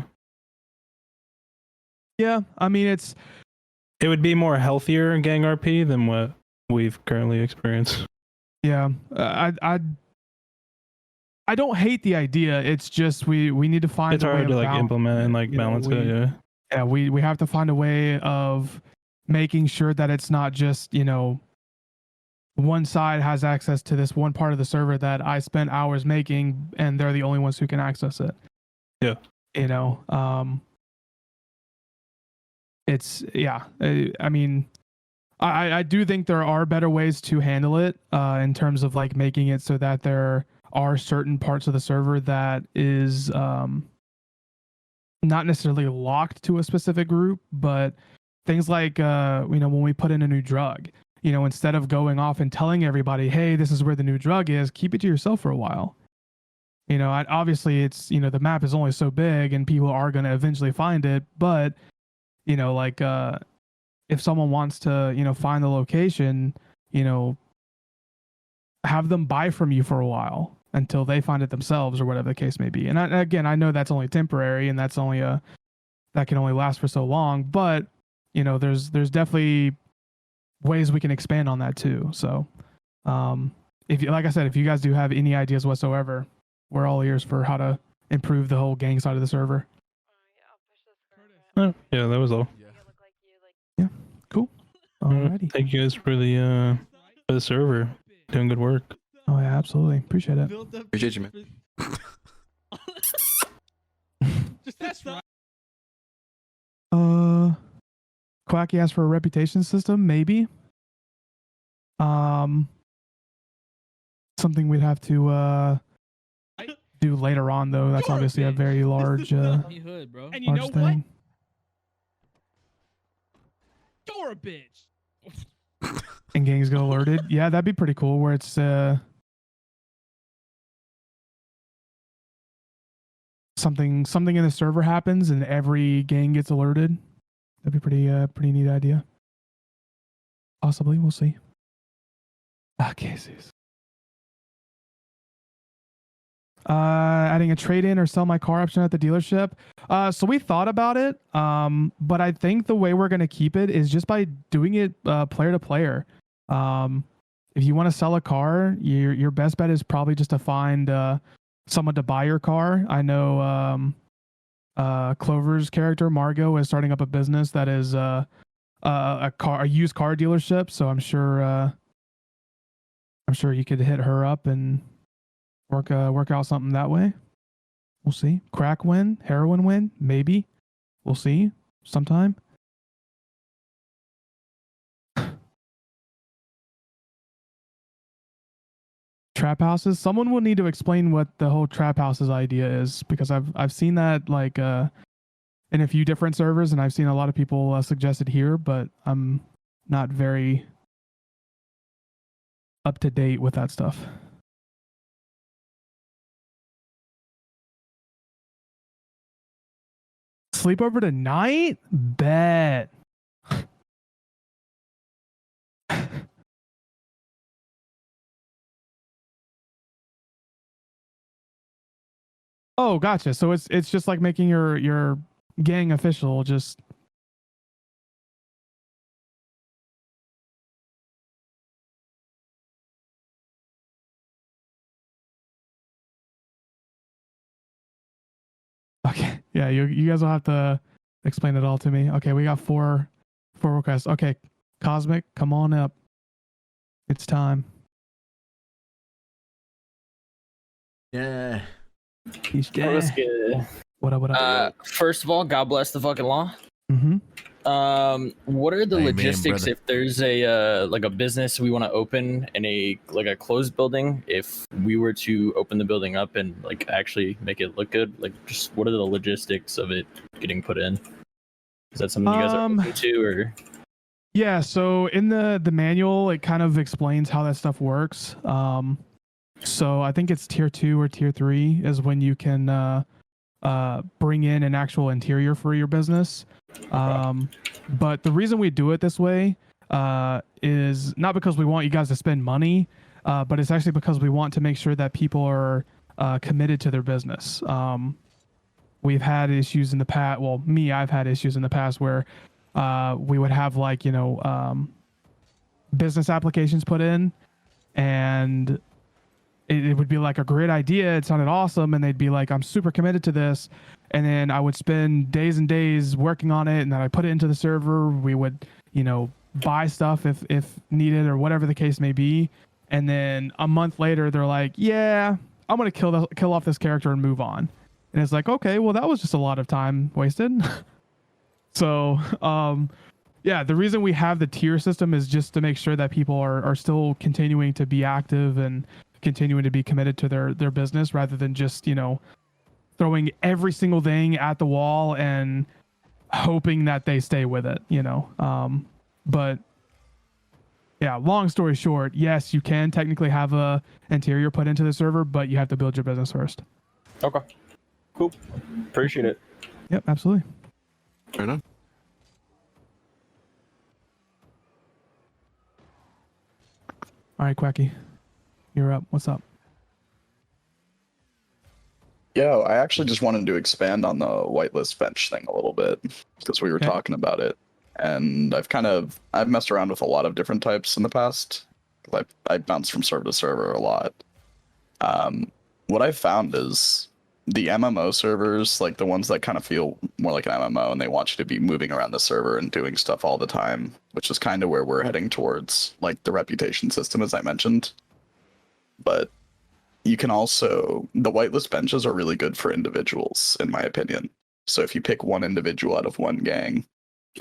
yeah, I mean, It would be more healthier gang RP than what we've currently experienced. yeah, I don't hate the idea. It's just we need to find. It's a way hard to of like balance implement and it. like You know, balance it. Yeah. Yeah, we have to find a way of making sure that it's not just, you know, one side has access to this one part of the server that I spent hours making and they're the only ones who can access it. Yeah. You know, it's yeah. I mean, I do think there are better ways to handle it in terms of like making it so that there are certain parts of the server that is not necessarily locked to a specific group, but things like you know, when we put in a new drug, you know, instead of going off and telling everybody, hey, this is where the new drug is, keep it to yourself for a while. You know, obviously it's, you know, the map is only so big and people are going to eventually find it, but you know, like if someone wants to, you know, find the location, you know, have them buy from you for a while until they find it themselves or whatever the case may be. And again, I know that's only temporary and that's only that can only last for so long, but you know, there's definitely ways we can expand on that too. So, if you, like I said, if you guys do have any ideas whatsoever, we're all ears for how to improve the whole gang side of the server. Oh, yeah, that was all. Yeah, cool. Alrighty. Thank you guys for the server. Doing good work. Oh yeah, absolutely. Appreciate it. Appreciate you, man. That's right. Quacky asked for a reputation system, maybe. Something we'd have to do later on though. That's You're a obviously a bitch. very large Hood, bro. And you know large what? thing. You're a bitch. And gangs get alerted. Yeah, that'd be pretty cool where it's something in the server happens and every gang gets alerted. That'd be pretty neat idea. Possibly, we'll see. Cases. Adding a trade-in or sell my car option at the dealership. So we thought about it, but I think the way we're going to keep it is just by doing it player to player. If you want to sell a car, your best bet is probably just to find someone to buy your car. I know Clover's character Margot is starting up a business that is a used car dealership. So I'm sure you could hit her up and work out something that way. We'll see. Crack win, heroin win, maybe. We'll see sometime. Trap houses. Someone will need to explain what the whole trap houses idea is, because I've seen that like in a few different servers, and I've seen a lot of people suggest it here, but I'm not very up to date with that stuff. Sleepover tonight? Bet. Oh, gotcha. So it's just like making your gang official. Just okay. Yeah, you guys will have to explain it all to me. Okay, we got four requests. Okay, Cosmic, come on up. It's time. Yeah. He's Oh, that's good. What up? First of all, God bless the fucking law. Mm-hmm. What are the Amen, logistics brother. if there's a like a business we want to open in a like a closed building? If we were to open the building up and like actually make it look good, like just what are the logistics of it getting put in? Is that something you guys are open to, or? Yeah, so in the manual, it kind of explains how that stuff works. So I think it's tier 2 or tier 3 is when you can bring in an actual interior for your business. But the reason we do it this way is not because we want you guys to spend money, but it's actually because we want to make sure that people are committed to their business. We've had issues in the past. Well, I've had issues in the past where we would have like, business applications put in, and it would be like a great idea. It sounded awesome. And they'd be like, I'm super committed to this. And then I would spend days and days working on it. And then I put it into the server. We would, buy stuff if needed or whatever the case may be. And then a month later, they're like, yeah, I'm going to kill off this character and move on. And it's like, okay, well, that was just a lot of time wasted. So, yeah, the reason we have the tier system is just to make sure that people are still continuing to be active and continuing to be committed to their business rather than just, throwing every single thing at the wall and hoping that they stay with it, But yeah, long story short, yes, you can technically have a interior put into the server, but you have to build your business first. Okay. Cool. Appreciate it. Yep, absolutely. Right on. All right, Quacky, you're up. What's up? Yeah, I actually just wanted to expand on the whitelist bench thing a little bit because we were Okay. talking about it, and I've messed around with a lot of different types in the past. I bounced from server to server a lot. What I've found is the MMO servers, like the ones that kind of feel more like an MMO, and they want you to be moving around the server and doing stuff all the time, which is kind of where we're heading towards, like the reputation system, as I mentioned. But you can also, the whitelist benches are really good for individuals, in my opinion. So if you pick one individual out of one gang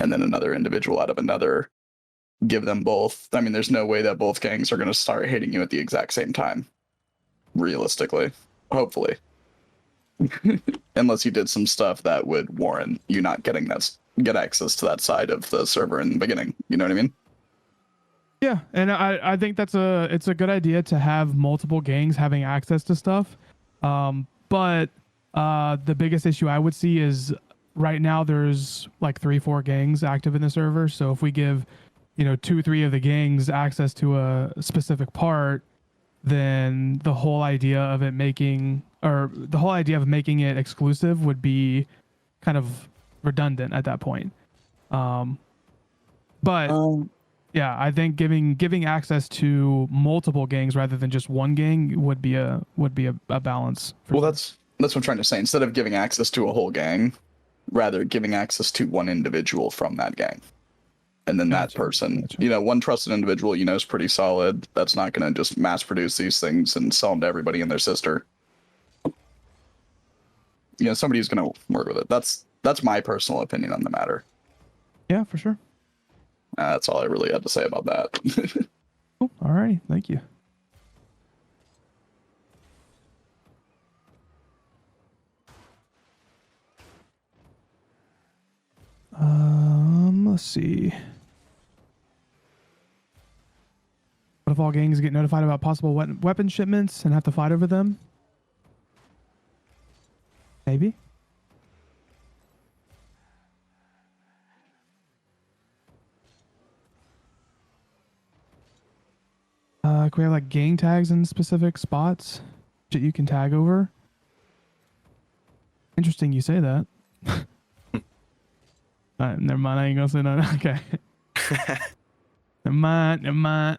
and then another individual out of another, give them both. I mean, there's no way that both gangs are going to start hating you at the exact same time. Realistically. Hopefully. Unless you did some stuff that would warrant you not get access to that side of the server in the beginning. You know what I mean? Yeah, and I think it's a good idea to have multiple gangs having access to stuff. But the biggest issue I would see is right now there's like 3-4 gangs active in the server. So if we give, 2-3 of the gangs access to a specific part, then the whole idea of making it exclusive would be kind of redundant at that point. Yeah, I think giving access to multiple gangs rather than just one gang would be a balance. Well, that's what I'm trying to say. Instead of giving access to a whole gang, rather giving access to one individual from that gang. And then that person, one trusted individual, is pretty solid. That's not going to just mass produce these things and sell them to everybody and their sister. Somebody who's going to work with it. That's my personal opinion on the matter. Yeah, for sure. That's all I really had to say about that. Cool. All right. Thank you. Let's see. What if all gangs get notified about possible weapon shipments and have to fight over them? Maybe. Can we have like gang tags in specific spots that you can tag over? Interesting you say that. Alright, never mind, I ain't gonna say that. Okay. Never mind.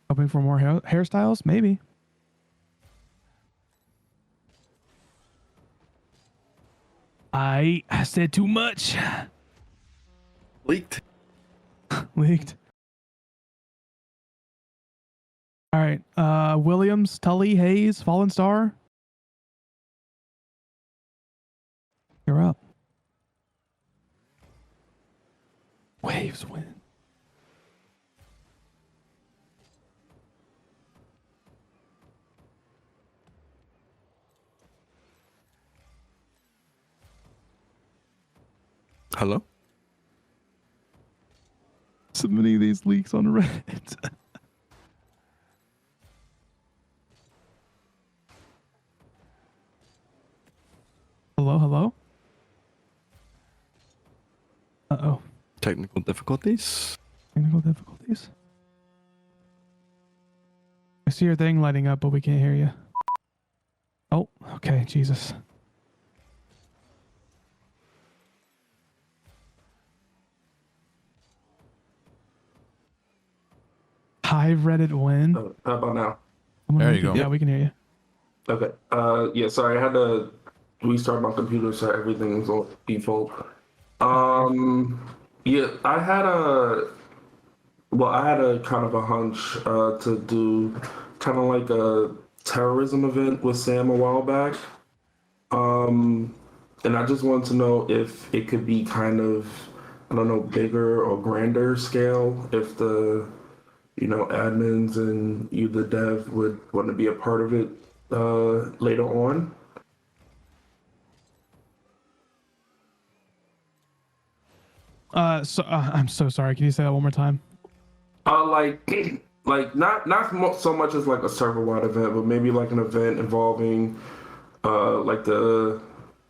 Hoping for more hairstyles? Maybe. I said too much. Leaked. Leaked. All right. Williams, Tully, Hayes, Fallen Star. You're up. Waves win. Hello? Submitting these leaks on Reddit. Hello? Uh-oh. Technical difficulties? Technical difficulties? I see your thing lighting up, but we can't hear you. Oh, okay, Jesus. Hive Reddit win. How about now? There you go. Yeah, we can hear you. Okay. Yeah, sorry, I had to restart my computer so everything's on default. Yeah, I had a kind of a hunch to do kind of like a terrorism event with Sam a while back. And I just wanted to know if it could be kind of, I don't know, bigger or grander scale, if the, admins and you, the dev, would want to be a part of it later on. I'm so sorry. Can you say that one more time? Like not so much as like a server-wide event, but maybe like an event involving like the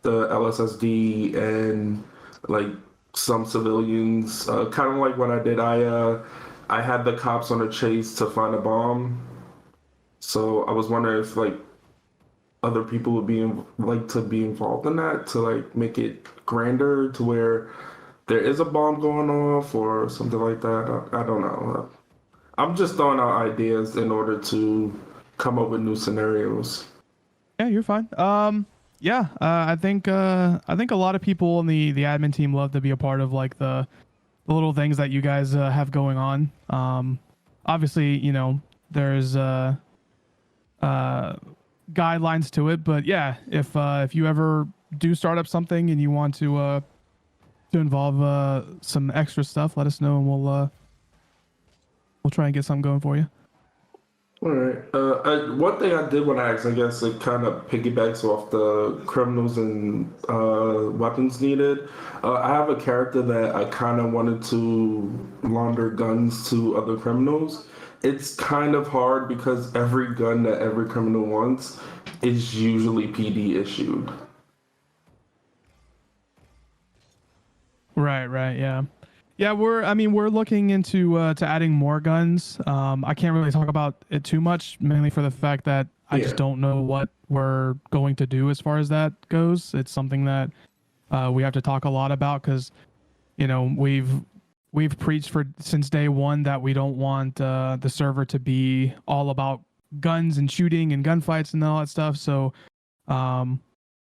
LSSD and like some civilians. Kind of like what I did. I had the cops on a chase to find a bomb. So I was wondering if like other people would be involved in that to like make it grander to where there is a bomb going off or something like that. I don't know. I'm just throwing out ideas in order to come up with new scenarios. Yeah, you're fine. I think a lot of people in the admin team love to be a part of like the little things that you guys have going on. Obviously, there's guidelines to it, but yeah, if you ever do start up something and you want to involve some extra stuff, let us know and we'll try and get something going for you. All right. One thing I did want to ask, I guess it kind of piggybacks off the criminals and weapons needed. I have a character that I kind of wanted to launder guns to other criminals. It's kind of hard because every gun that every criminal wants is usually PD issued. Right, yeah. Yeah, we're looking into to adding more guns. I can't really talk about it too much, mainly for the fact that I just don't know what we're going to do as far as that goes. It's something that we have to talk a lot about because, we've preached since day one that we don't want the server to be all about guns and shooting and gunfights and all that stuff. So,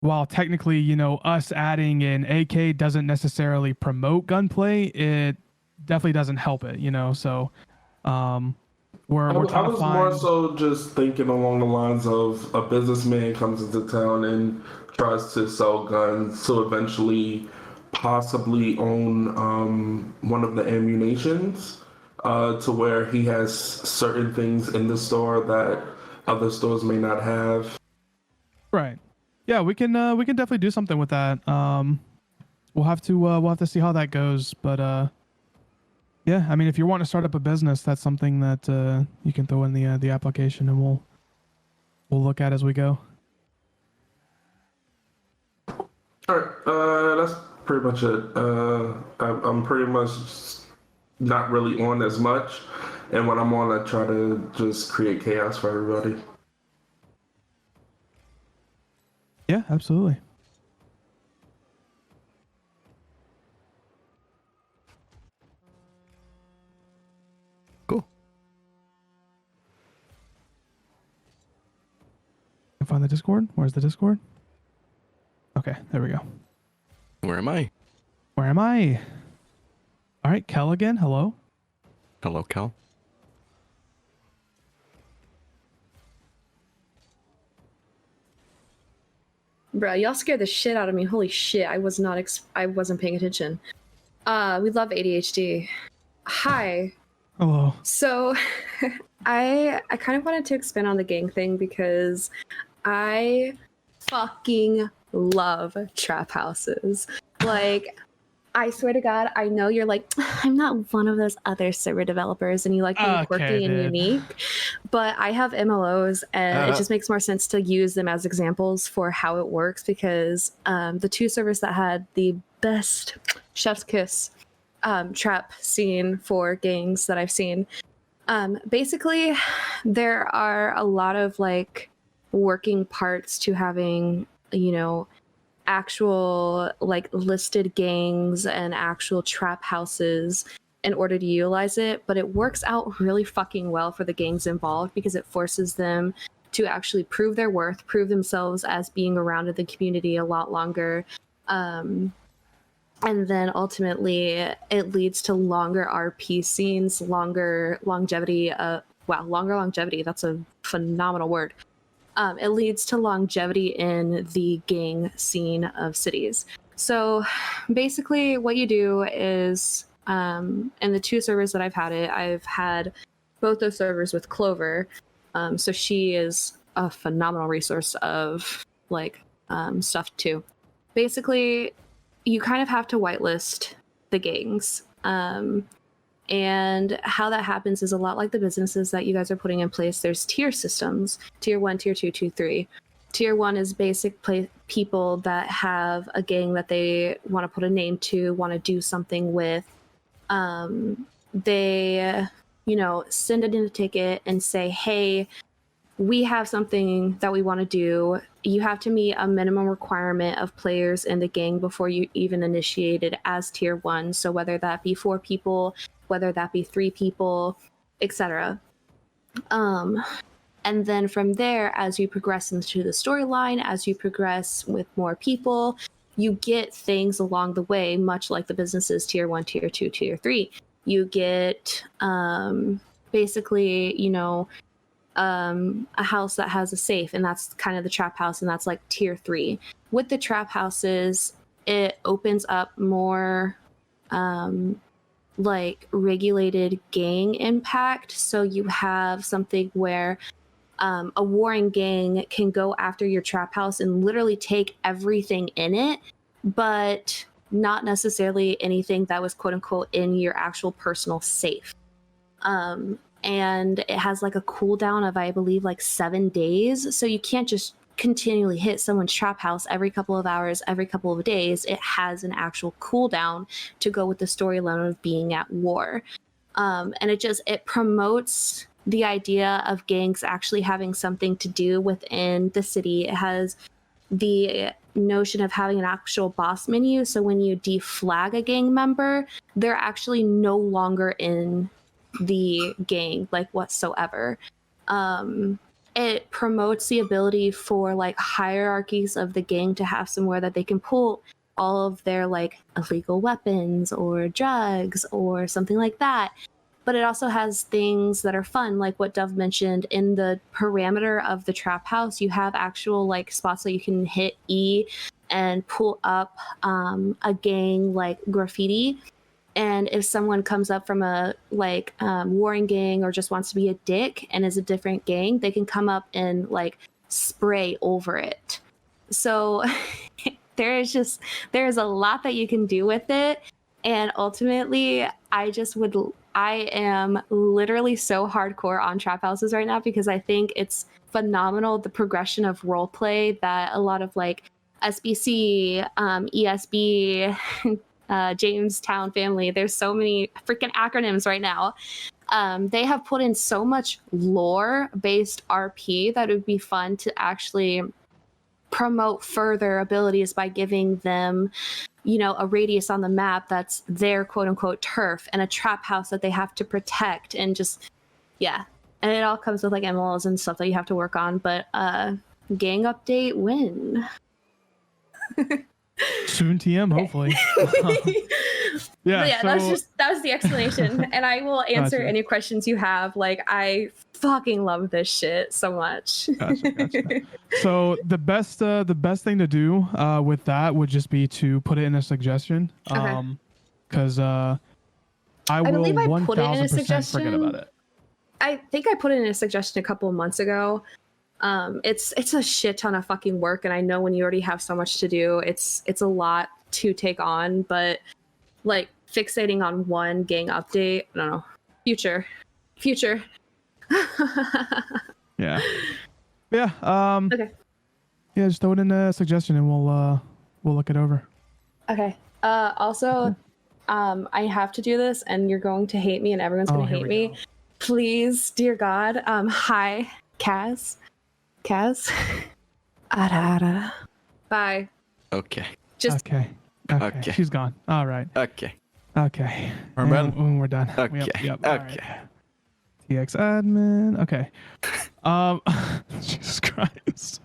while technically, us adding an AK doesn't necessarily promote gunplay, it definitely doesn't help it, So, we're trying to find... I was more so just thinking along the lines of a businessman comes into town and tries to sell guns to eventually possibly own one of the ammunitions to where he has certain things in the store that other stores may not have. Right. Yeah, we can definitely do something with that. We'll have to see how that goes, but yeah, I mean, if you want to start up a business, that's something that you can throw in the application, and we'll look at as we go. All right, that's pretty much it. I'm pretty much not really on as much, and when I'm on, I try to just create chaos for everybody. Yeah, absolutely. Cool. Can find the Discord. Where's the Discord? Okay, there we go. Where am I? Where am I? All right, Kel again. Hello. Hello, Kel. Bro, y'all scared the shit out of me. Holy shit, I wasn't paying attention. We love ADHD. Hi. Hello. So, I kind of wanted to expand on the gang thing because I fucking love trap houses. Like, I swear to God, I know you're like, I'm not one of those other server developers and you like being quirky and unique, but I have MLOs and it just makes more sense to use them as examples for how it works because the two servers that had the best chef's kiss trap scene for gangs that I've seen, basically there are a lot of like working parts to having, actual like listed gangs and actual trap houses in order to utilize it, but it works out really fucking well for the gangs involved because it forces them to actually prove their worth, prove themselves as being around in the community a lot longer. And then ultimately it leads to longer RP scenes, longer longevity. Longer longevity. That's a phenomenal word. It leads to longevity in the gang scene of cities. So basically what you do is, in the 2 servers that I've had both those servers with Clover. So she is a phenomenal resource of stuff too. Basically, you kind of have to whitelist the gangs. And how that happens is a lot like the businesses that you guys are putting in place. There's tier systems, tier 1, tier 2, tier 3. Tier 1 is people that have a gang that they want to put a name to, want to do something with. They, send it in a ticket and say, hey, we have something that we want to do. You have to meet a minimum requirement of players in the gang before you even initiate it as tier 1. So whether that be 4 people, whether that be 3 people, etc. And then from there, as you progress into the storyline, as you progress with more people, you get things along the way, much like the businesses tier 1, tier 2, tier 3. You get basically, a house that has a safe, and that's kind of the trap house, and that's like tier 3. With the trap houses, it opens up more regulated gang impact. So you have something where a warring gang can go after your trap house and literally take everything in it, but not necessarily anything that was quote unquote in your actual personal safe. And it has like a cooldown of, I believe, 7 days. So you can't just continually hit someone's trap house every couple of hours, every couple of days. It has an actual cooldown to go with the storyline of being at war. And it promotes the idea of gangs actually having something to do within the city. It has the notion of having an actual boss menu. So when you deflag a gang member, they're actually no longer in the gang whatsoever. It promotes the ability for hierarchies of the gang to have somewhere that they can pull all of their illegal weapons or drugs or something like that. But it also has things that are fun, like what Dove mentioned. In the parameter of the trap house, you have actual spots that you can hit E and pull up a gang graffiti. And if someone comes up from a warring gang or just wants to be a dick and is a different gang, they can come up and spray over it. So there is a lot that you can do with it. And ultimately, I am literally so hardcore on trap houses right now because I think it's phenomenal, the progression of roleplay that a lot of SBC, ESB, Jamestown family, there's so many freaking acronyms right now. They have put in so much lore-based RP that it would be fun to actually promote further abilities by giving them a radius on the map that's their quote-unquote turf and a trap house that they have to protect, and and it all comes with MLs and stuff that you have to work on. But gang update when? Soon TM, hopefully. Yeah, that was the explanation. And I will answer any questions you have. I fucking love this shit so much. Gotcha. So the best thing to do with that would just be to put it in a suggestion. Because I believe I will put it in a 1000% suggestion. forget about it. I think I put it in a suggestion a couple of months ago. It's a shit ton of fucking work, and I know when you already have so much to do, it's a lot to take on. But fixating on one gang update, I don't know. Future. Yeah. Okay. Yeah, just throw it in a suggestion and we'll look it over. Okay. Also, I have to do this, and you're going to hate me, and everyone's going to hate me. Go. Please, dear God. Hi, Kaz. Ara. Bye. Okay. Just Okay. She's gone. All right. Okay. Okay. Herman? And we're done. Okay. Yep. All Okay. right. TX admin. Okay. Jesus Christ.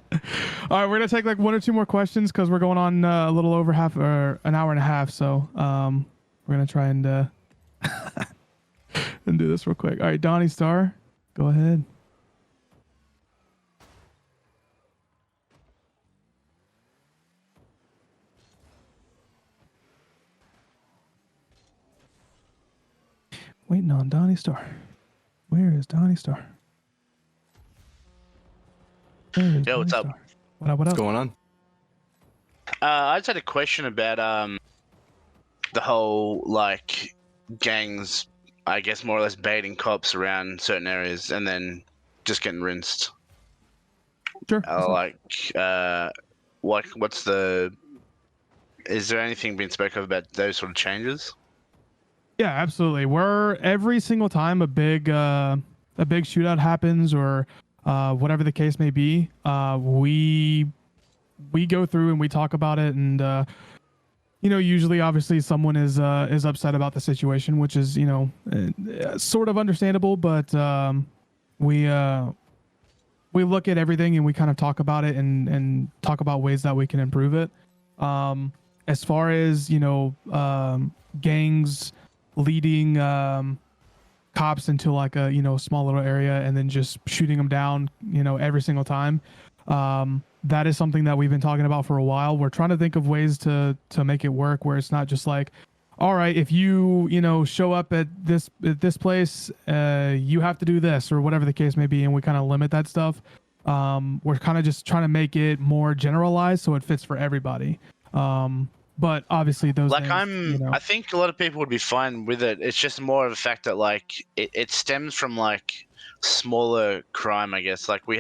All right, we're gonna take like 1 or 2 more questions because we're going on a little over half or an hour and a half. So we're gonna try and and do this real quick. All right, Donnie Star, go ahead. Waiting on Donnie Star. Where is Donnie Star? Where is Yo, what's Donnie up? Star? What up? What What's up? going on? I just had a question about the whole like gangs, I guess more or less baiting cops around certain areas and then just getting rinsed. Sure. What's the? Is there anything being spoken of about those sort of changes? Yeah, absolutely. We're every single time a big shootout happens or whatever the case may be, we go through and we talk about it, and usually obviously someone is upset about the situation, which is sort of understandable, but we look at everything and we kind of talk about it and talk about ways that we can improve it. As far as gangs leading cops into like a small little area and then just shooting them down every single time, that is something that we've been talking about for a while. We're trying to think of ways to make it work where it's not just like, all right, if you show up at this place, you have to do this or whatever the case may be, and we kind of limit that stuff. We're kind of just trying to make it more generalized so it fits for everybody. But obviously those Like things, I think a lot of people would be fine with it. It's just more of a fact that like it stems from like smaller crime, I guess. Like we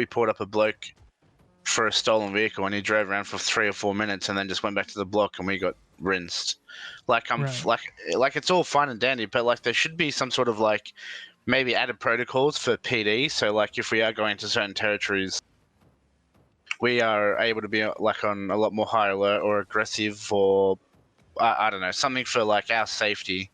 pulled up a bloke for a stolen vehicle and he drove around for 3 or 4 minutes and then just went back to the block and we got rinsed. Like Right. like it's all fine and dandy, but like there should be some sort of like maybe added protocols for PD. So like if we are going to certain territories, we are able to be like on a lot more high alert or aggressive or I don't know, something for like our safety,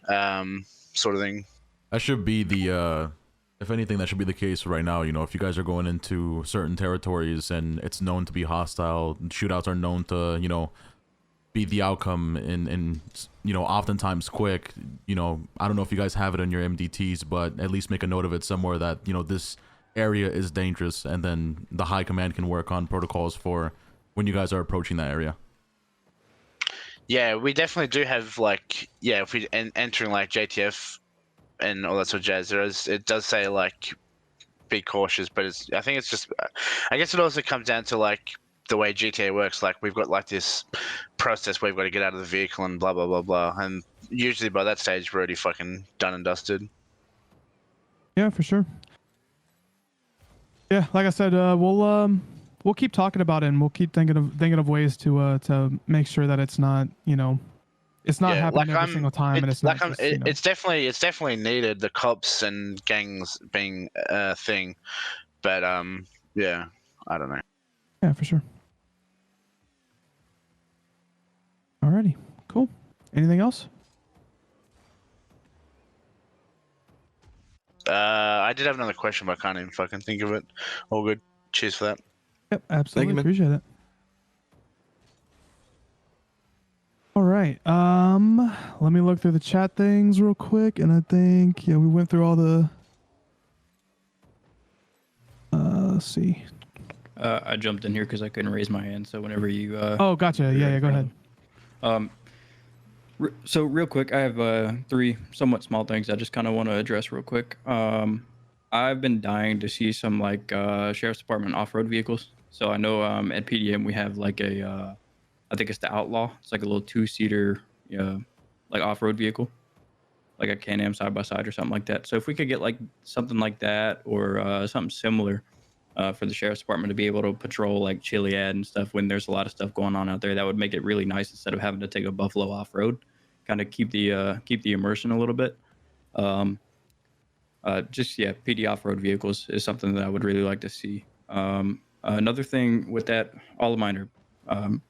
sort of thing. That should be the if anything, that should be the case right now. If you guys are going into certain territories and it's known to be hostile, shootouts are known to be the outcome and oftentimes quick. I don't know if you guys have it in your MDTs, but at least make a note of it somewhere that this area is dangerous, and then the high command can work on protocols for when you guys are approaching that area. Yeah, we definitely do have like if we entering like JTF and all that sort of jazz. It does say like be cautious, but I think it's just I guess it also comes down to like the way GTA works. Like we've got like this process where we've got to get out of the vehicle and blah blah blah blah, and usually by that stage we're already fucking done and dusted. Yeah, for sure. Yeah, like I said, we'll keep talking about it and we'll keep thinking of ways to make sure that it's not it's not happening every single time, and it's not like just, it's definitely needed, the cops and gangs being a thing, but yeah, I don't know. Yeah, for sure. Alrighty, cool. Anything else? I did have another question, but I can't even fucking think of it. All good. Cheers for that. Yep, absolutely. man. Appreciate it. All right. Let me look through the chat things real quick, and I think we went through all the. Let's see. I jumped in here because I couldn't raise my hand. So whenever you. Oh, gotcha. Yeah. Go ahead. So real quick, I have 3 somewhat small things I just kind of want to address real quick. I've been dying to see some like sheriff's department off-road vehicles. So I know at PDM we have like a, I think it's the Outlaw. It's like a little 2-seater, like off-road vehicle, like a Can-Am side-by-side or something like that. So if we could get like something like that or something similar for the sheriff's department to be able to patrol like Chiliad and stuff when there's a lot of stuff going on out there, that would make it really nice instead of having to take a Buffalo off-road. Kind of keep the immersion a little bit. PD off-road vehicles is something that I would really like to see. Another thing with that, all of mine are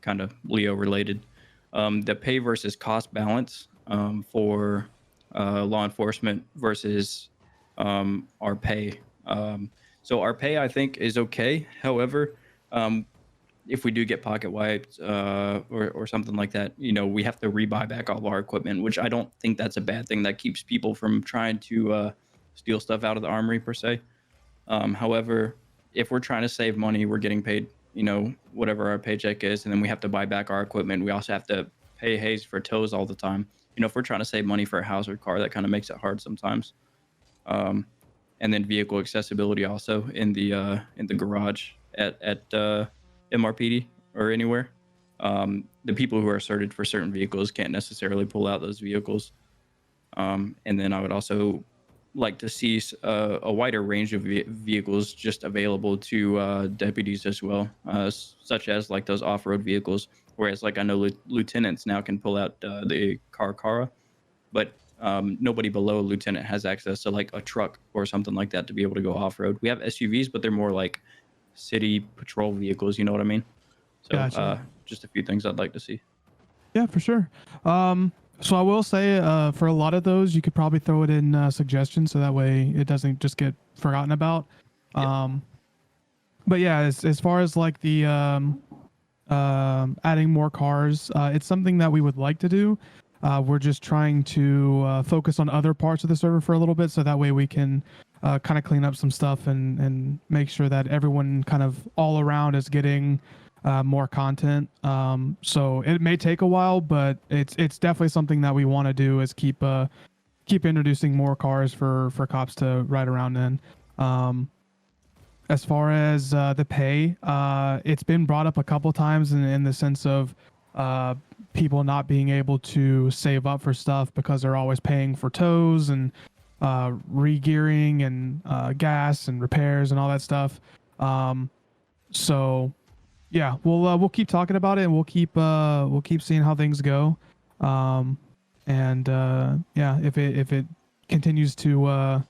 kind of Leo related. the pay versus cost balance for law enforcement versus our pay. So our pay, I think, is okay. However, if we do get pocket wiped or something like that, we have to rebuy back all of our equipment, which I don't think that's a bad thing. That keeps people from trying to steal stuff out of the armory per se. However, if we're trying to save money, we're getting paid, whatever our paycheck is, and then we have to buy back our equipment. We also have to pay Hayes for tows all the time. If we're trying to save money for a house or car, that kind of makes it hard sometimes. And then vehicle accessibility also in the garage at MRPD or anywhere. The people who are asserted for certain vehicles can't necessarily pull out those vehicles. And then I would also like to see a wider range of vehicles just available to deputies as well, such as like those off-road vehicles. Whereas like I know lieutenants now can pull out the Cara, but nobody below a lieutenant has access to like a truck or something like that to be able to go off-road. We have SUVs, but they're more like city patrol vehicles. You know what I mean? So Gotcha. just a few things I'd like to see. Yeah, for sure. So I will say, for a lot of those, you could probably throw it in suggestions, so that way it doesn't just get forgotten about. But yeah, as far as like the adding more cars, it's something that we would like to do. We're just trying to focus on other parts of the server for a little bit, so that way we can kind of clean up some stuff and make sure that everyone kind of all around is getting more content. So it may take a while, but it's definitely something that we want to do, is keep introducing more cars for cops to ride around in. As far as the pay, it's been brought up a couple times in the sense of people not being able to save up for stuff because they're always paying for tows and re-gearing and gas and repairs and all that stuff. So yeah, we'll keep talking about it, and we'll keep seeing how things go. And yeah, if it continues to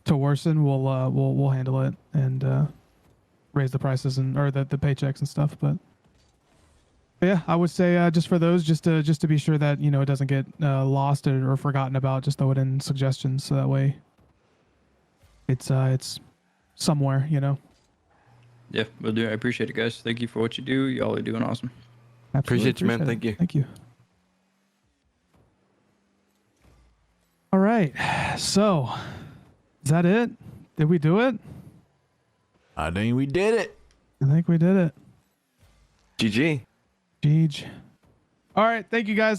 worsen, we'll handle it and raise the prices or the paychecks and stuff. But yeah, I would say just for those, just to be sure that it doesn't get lost or forgotten about, just throw it in suggestions, so that way it's somewhere. Yeah, will do. I appreciate it, guys. Thank you for what you do. Y'all are doing awesome. Absolutely Appreciate you, man. Thank you. Thank you. All right. So, is that it? Did we do it? I think we did it. I think we did it. GG. Jeej. All right. Thank you, guys.